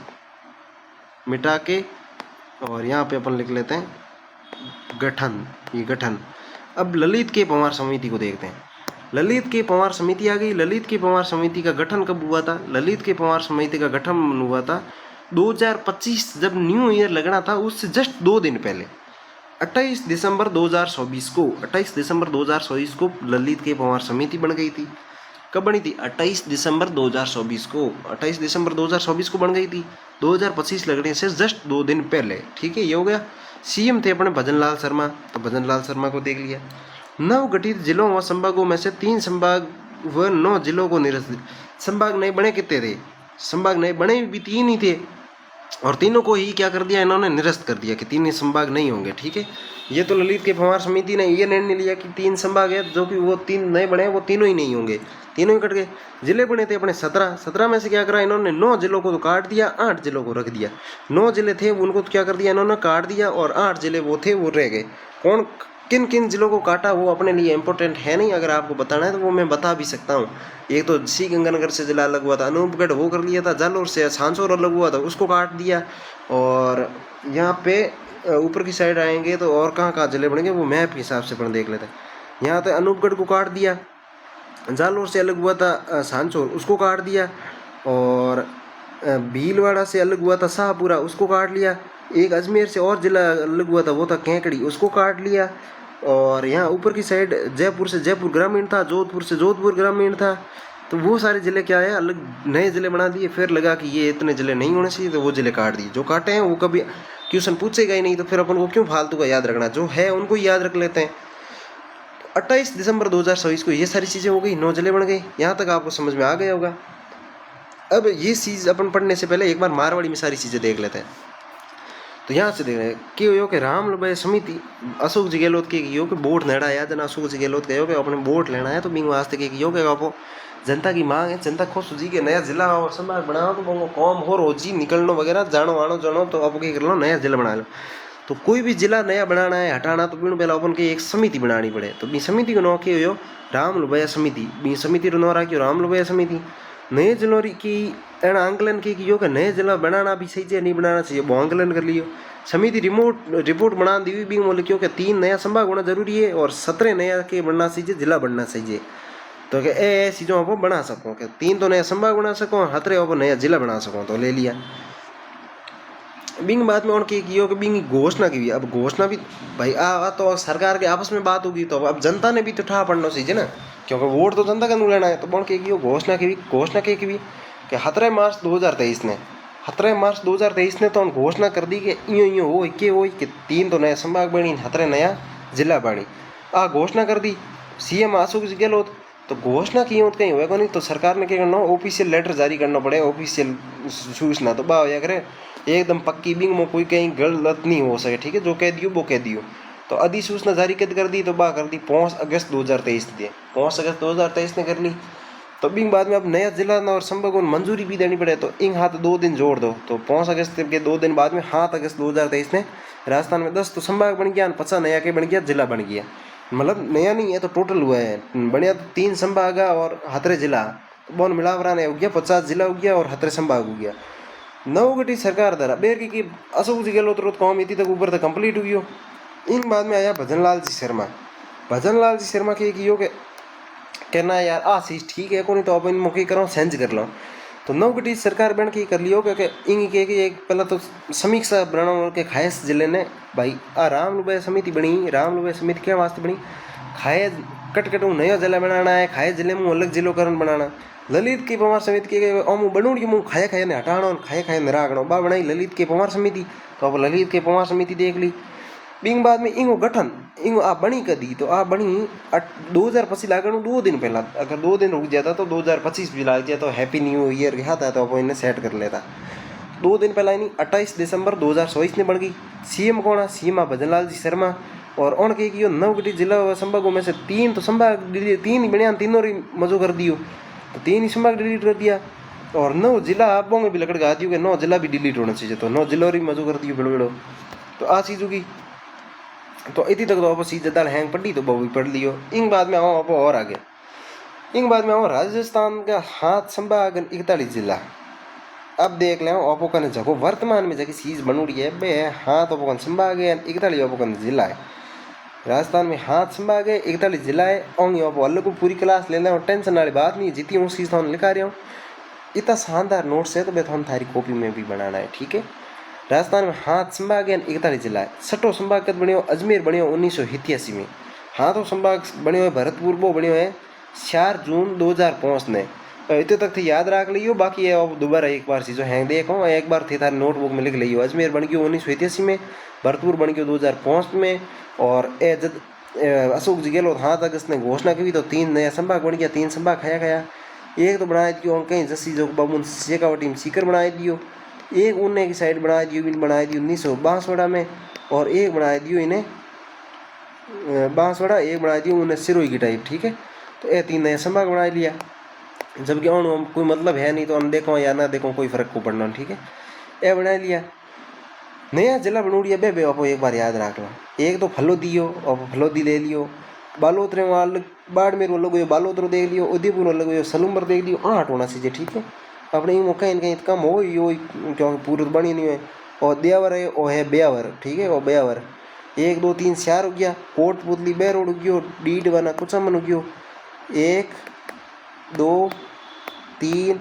Speaker 1: मिटा के और यहाँ पे अपन लिख लेते हैं गठन, ये गठन। अब ललित के पंवार समिति को देखते हैं। ललित के पंवार समिति आ गई। ललित के पंवार समिति का गठन कब हुआ था? ललित के पंवार समिति का गठन हुआ था 2025, जब न्यू ईयर लगना था उससे जस्ट 2 दिन पहले, 28 दिसंबर 2024 को। 28 दिसंबर 2024 को ललित के पंवार समिति बन गई थी। कब बनी थी? 28 दिसंबर 2024 को। 28 दिसंबर 2024 को बन गई थी, 2025 लगने से जस्ट 2 दिन पहले। ठीक है, ये हो गया। सीएम थे अपने भजन लाल शर्मा, तो भजन लाल शर्मा को देख लिया। नवगठित जिलों व संभागों में से 3 संभाग व 9 जिलों को निरस्त। संभाग नए बने कितने थे? संभाग नए बने भी 3 ही थे, और तीनों को ही क्या कर दिया इन्होंने? निरस्त कर दिया कि 3 संभाग नहीं होंगे। ठीक है, ये तो ललित के पंवार समिति ने ये निर्णय लिया कि 3 संभाग है, जो कि वो 3 नए बने, वो तीनों ही नहीं होंगे, तीनों ही कट गए। जिले बने थे अपने 17 में से क्या करा इन्होंने? 9 जिलों को तो काट दिया, 8 जिलों को रख दिया। 9 जिले थे उनको तो क्या कर दिया इन्होंने? काट दिया, और 8 जिले वो थे वो रह गए। कौन किन किन जिलों को काटा वो अपने लिए इम्पोर्टेंट है नहीं, अगर आपको बताना है तो वो मैं बता भी सकता हूँ। एक तो श्रीगंगानगर से जिला अलग हुआ था, अनूपगढ़ वो कर लिया था, जालोर से सांसौर अलग हुआ था, उसको काट दिया। और यहाँ पे ऊपर की साइड आएंगे तो और कहाँ कहाँ जिले बनेंगे वो मैप के हिसाब से अपन देख लेते हैं। यहाँ तो अनूपगढ़ को काट दिया, जालोर से अलग हुआ था सांसौर, उसको काट दिया, और भीलवाड़ा से अलग हुआ था शाहपुरा, उसको काट लिया। एक अजमेर से और जिला अलग हुआ था, वो था कैंकड़ी, उसको काट लिया। और यहाँ ऊपर की साइड जयपुर से जयपुर ग्रामीण था, जोधपुर से जोधपुर ग्रामीण था, तो वो सारे ज़िले क्या है अलग नए ज़िले बना दिए, फिर लगा कि ये इतने ज़िले नहीं होने चाहिए तो वो ज़िले काट दिए। जो काटे हैं वो कभी क्वेश्चन पूछेगा ही नहीं, तो फिर अपन को क्यों फालतू का याद रखना, जो है उनको ही याद रख लेते हैं। 28 दिसंबर 2024 को ये सारी चीज़ें हो गई, 9 ज़िले बन गए। यहाँ तक आपको समझ में आ गया होगा। अब ये चीज़ अपन पढ़ने से पहले एक बार मारवाड़ी में सारी चीज़ें देख लेते हैं। तो यहाँ से देख रहे हैं कि यो के राम लुभाए समिति अशोक जी गहलोत के यो के वोट नेड़ा आया जना अशोक जी गहलोत कहो कि अपने वोट लेना है, तो बिंग वास्ते के यो के आपको जनता की मांग है, जनता खुश हो जी के नया जिला और संभाग बनाओ, तो वो कौम हो रोजी निकलनो वगैरह जानो आनो जानो, तो आप कर लो नया जिला बना लो। तो कोई भी जिला नया बनाना है हटाना, तो बिन पहले अपन की एक समिति बनानी पड़े। तो बी समिति को नो के हो राम लुभाया समिति, बी समिति रो नो रखियो राम लुभाया समिति। नए जिलों की एना आंकलन की यो कि नए जिला बनाना भी सही है नहीं बनाना चाहिए, वो आंकलन कर लियो। समिति रिपोर्ट बना दी भी बोले क्योंकि 3 नया संभाग होना जरूरी है और 17 नया के बनना चाहिए, जिला बनना चाहिए। तो कि ए चीज़ों आप बना सको कि 3 तो नया संभाग बना सको, 17 आप नया जिला बना सको, तो ले लिया। बिंग बाद में उनकी की कि बिंग घोषणा की भी, अब घोषणा भी भाई तो सरकार के आपस में बात होगी, तो अब जनता ने भी तो ठा पड़ना चाहिए ना, क्योंकि वोट तो जनता का नहीं लेना है। तो उनकी की घोषणा की भी कि 17 मार्च 2023 ने 17 मार्च 2023 ने तो घोषणा कर दी कि इं हो कि 3 तो नया संभाग बनी, 17 नया जिला बनी। आ घोषणा कर दी सीएम अशोक जी गहलोत। तो घोषणा की कहीं होगा नहीं, तो सरकार ने क्या करना, ऑफिशियल लेटर जारी करना पड़े, ऑफिशियल सूचना। तो बा या करे एकदम पक्की बिंग में कोई कहीं गलत नहीं हो सके, ठीक है, जो कह दियो वो कह दियो। तो अधिसूचना जारी कर दी, तो बा कर दी 5 अगस्त 2023 दिए, 5 अगस्त 2023 ने कर ली। तो बिंग बाद में अब नया जिला और संभाग को मंजूरी भी देनी पड़े, तो इंग हाथ 2 दिन जोड़ दो, तो 5 अगस्त के 2 दिन बाद में 7 अगस्त 2023 ने राजस्थान में 10 तो संभाग बन गया, 50 नया के बन गया, जिला बन गया। मतलब नया नहीं है, तो टोटल हुआ है बढ़िया, तो 3 संभाग और 17 जिला, तो बोन मिलावरा ने हो गया 50 जिला हो गया और 17 संभाग हो गया। नवगठित सरकार द्वारा बेर की अशोक जी गहलोत रो काम इतनी तक ऊपर तक कंप्लीट हो गयो। इन बाद में आया भजनलाल जी शर्मा। भजनलाल जी शर्मा के यो के कहना यार आ चीज ठीक है को नहीं, तो अपन मुखी करो सेंज कर लो। तो नवगठित सरकार बन के कर लियो क्योंकि इंग के एक पहला तो समीक्षा बनाने के खायस जिले ने भाई आ राम लुभाया समिति बनी। राम लुभाया समिति क्या वास्ते बनी, खाए कट नया जिला बनाना है, खाए जिले में अलग जिलोकरण बनाना। ललित की पवार समिति के अमू बनूँ कि मुँह खाए ने हटाणो, खाए ने रागणो, बा बनाई ललित के पवार समिति। तो अब ललित के पवार समिति देख ली। बिंग बाद में इंगो गठन इंगो आ बनी कदी, तो आ बनी 2025 लागण 2 दिन पहला, अगर 2 दिन रुक जाता तो 2025 भी लाग जाता, तो हैप्पी न्यू ईयर क्या था, तो इन्हें सेट कर लेता। 2 दिन पहला नहीं 28 दिसंबर 2024 ने बन गई। सीएम कौन है, सीएम आ भजनलाल जी शर्मा। और उनके की नवगठित जिला व संभागों में से 3 तो संभाग 3 ही बढ़िया, तीनों ही मजो कर दियो, तो 3 ही संभाग डिलीट कर दिया। और 9 जिला आपों में भी लकड़ गा दियो कि 9 जिला भी डिलीट होना चाहिए, तो 9 जिलों ही मजो कर दियो बेड़ो। तो आ चीज़ होगी। तो इतनी तक तो आप सीधे दाल हैंग पड़ी, तो वो भी पढ़ लियो। इंग बाद में आओ आप और आगे, इंग बाद में आओ राजस्थान का हाथ संभाग 41 जिला। अब देख लें ओपो का जगह वर्तमान में जगह चीज बनूड़ी है बे हाथ ओपो का संभाग है, 41 ओपो का जिला है। राजस्थान में हाथ संभाग है, 41 जिला है। और ओपो अलग को पूरी क्लास ले लें और टेंशन वाली बात नहीं, जितनी उस चीज़ थाने लिखा रहा हूँ। इतना शानदार नोट्स है तो मैं थाने थारी कॉपी में भी बनाना है, ठीक है। राजस्थान में हाथ संभाग है 41 जिला है। छठो संभाग कद बनियो अजमेर बनियो 1987 में। हाथों संभाग बनियो है भरतपुर, वो बनियो है 4 जून 2005 ने। इतने तक थी याद रख लियो, बाकी है अब दोबारा एक बार चीज़ों हैं देखो, एक बार थी थारी नोटबुक में लिख लियो। अजमेर बन गयो 1987 में, भरतपुर बन गयो 2005 में। और जब अशोक जी गहलोत 7 अगस्त ने घोषणा की तो 3 नया संभाग बन गया, 3 संभाग खाया गया। एक तो बनाए दियो कहीं जसी जो बाबू शेखावटी में सीकर बनाए दियो, एक उन्ने की साइड बनाए दियो 1962 में, और एक बनाए दियो इन्हें बांसवाड़ा, एक बनाए दियो उन्हें सिरोही की टाइप, ठीक है। तो ये 3 नया संभाग बना लिया, जबकि उन कोई मतलब है नहीं, तो हम देखो या ना देखो कोई फर्क को पड़ना, ठीक है। ये बना लिया। नया जिला बनूड़िया बे आपको एक बार याद रख लो। एक तो फलोदी हो और फलोदी ले लियो, बालोतरे अलग, बाड़मेर अलग हो बालोतरो देख लियो, उदयपुर अलग हो सलूम्बर देख लियो। 8 होना चाहिए, ठीक है। अपने मौका कहीं कम हो यो क्योंकि पूरे बनी नहीं है। और ब्यावर है वो है ब्यावर, ठीक है। और ब्यावर 1 2 3 4 हो गया। कोटपुतली बेरोड हो गयो, डीड बना कुछ मन हो गयो। 1 2 3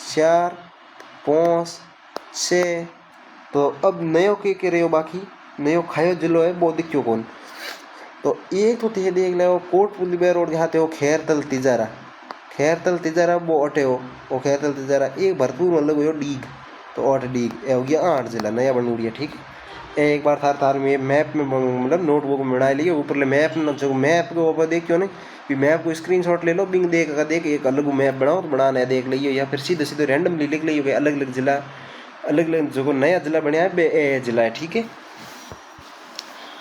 Speaker 1: 4 5 6। तो अब नयो के रहे हो, बाकी नयो खायो जिलो है वो दिखो कौन। तो एक तो थे देख लो कोटपुतली बेरोड के हाथ हो खैरतल तिजारा। खैरतल तिजारा वो अटे हो खैरतल तिजारा एक भरपूर मतलब हो डीग तो 8 डीग ए हो गया 8 जिला नया बनूड़िया ठीक है। एक बार थार थार में मैप में मतलब नोटबुक में बना लिए ऊपर ले मैप न जो मैप के ऊपर देखियो नहीं कि मैप को स्क्रीनशॉट ले लो बिंग देख एक अलग मैप बनाओ तो बनाना है देख लियो या फिर सीधे सीधे रैंडमली लिख लियो अलग अलग जिला अलग अलग जो नया जिला बनया है ए जिला है ठीक है।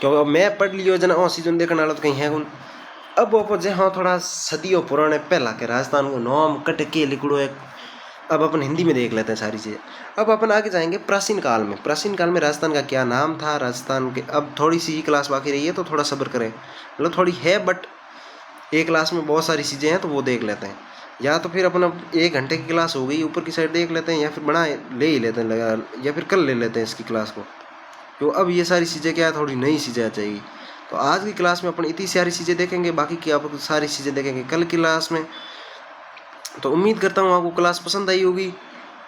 Speaker 1: क्योंकि अब मैप पढ़ लियो जना और सीजन देखने वाला तो कहीं है कौन। अब वो जे हाँ थोड़ा सदियों पुराने पहला के राजस्थान को नाम कट के लिखड़ो है। अब अपन हिंदी में देख लेते हैं सारी चीज़ें। अब अपन आगे जाएंगे प्राचीन काल में। प्राचीन काल में राजस्थान का क्या नाम था राजस्थान के। अब थोड़ी सी ही क्लास बाकी रही है तो थोड़ा सब्र करें मतलब थोड़ी है बट एक क्लास में बहुत सारी चीज़ें हैं तो वो देख लेते हैं या तो फिर अपन 1 घंटे की क्लास हो गई ऊपर की साइड देख लेते हैं या फिर बना ले ही लेते हैं या फिर कल ले लेते हैं इसकी क्लास को। तो अब ये सारी चीज़ें क्या है थोड़ी नई चीज़ें आ जाएगी। तो आज की क्लास में अपन इतनी सारी चीज़ें देखेंगे बाकी की आप सारी चीज़ें देखेंगे कल की क्लास में। तो उम्मीद करता हूँ आपको क्लास पसंद आई होगी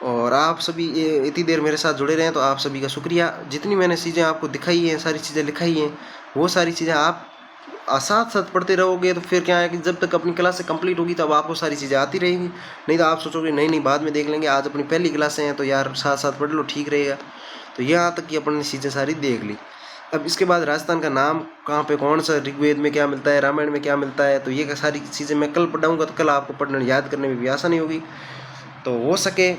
Speaker 1: और आप सभी इतनी देर मेरे साथ जुड़े रहें तो आप सभी का शुक्रिया। जितनी मैंने चीज़ें आपको दिखाई हैं सारी चीज़ें लिखाई हैं वो सारी चीज़ें आप साथ साथ पढ़ते रहोगे तो फिर क्या है कि जब तक अपनी क्लास से कंप्लीट होगी तब आपको सारी चीज़ें आती रहेंगी। नहीं तो आप सोचोगे नहीं नहीं बाद में देख लेंगे आज अपनी पहली क्लासें हैं तो यार साथ साथ पढ़ लो ठीक रहेगा। तो यहाँ तक कि अपन ने चीज़ें सारी देख ली। अब इसके बाद राजस्थान का नाम कहाँ पे कौन सा ऋग्वेद में क्या मिलता है रामायण में क्या मिलता है तो ये सारी चीज़ें मैं कल पढ़ाऊँगा तो कल आपको पढ़ने याद करने में भी आसानी होगी। तो हो सके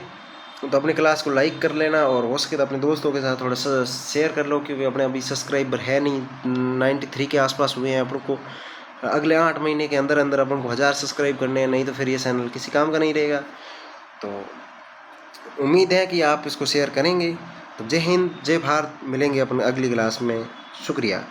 Speaker 1: तो अपने क्लास को लाइक कर लेना और हो सके तो अपने दोस्तों के साथ थोड़ा सा शेयर कर लो क्योंकि अपने अभी सब्सक्राइबर है नहीं 93 के आसपास हुए हैं अपन को। अगले 8 महीने के अंदर अंदर अपन को 1000 सब्सक्राइब करने हैं नहीं तो फिर ये चैनल किसी काम का नहीं रहेगा। तो उम्मीद है कि आप इसको शेयर करेंगे। तो जय हिंद जय भारत मिलेंगे अपन अगली क्लास में। शुक्रिया।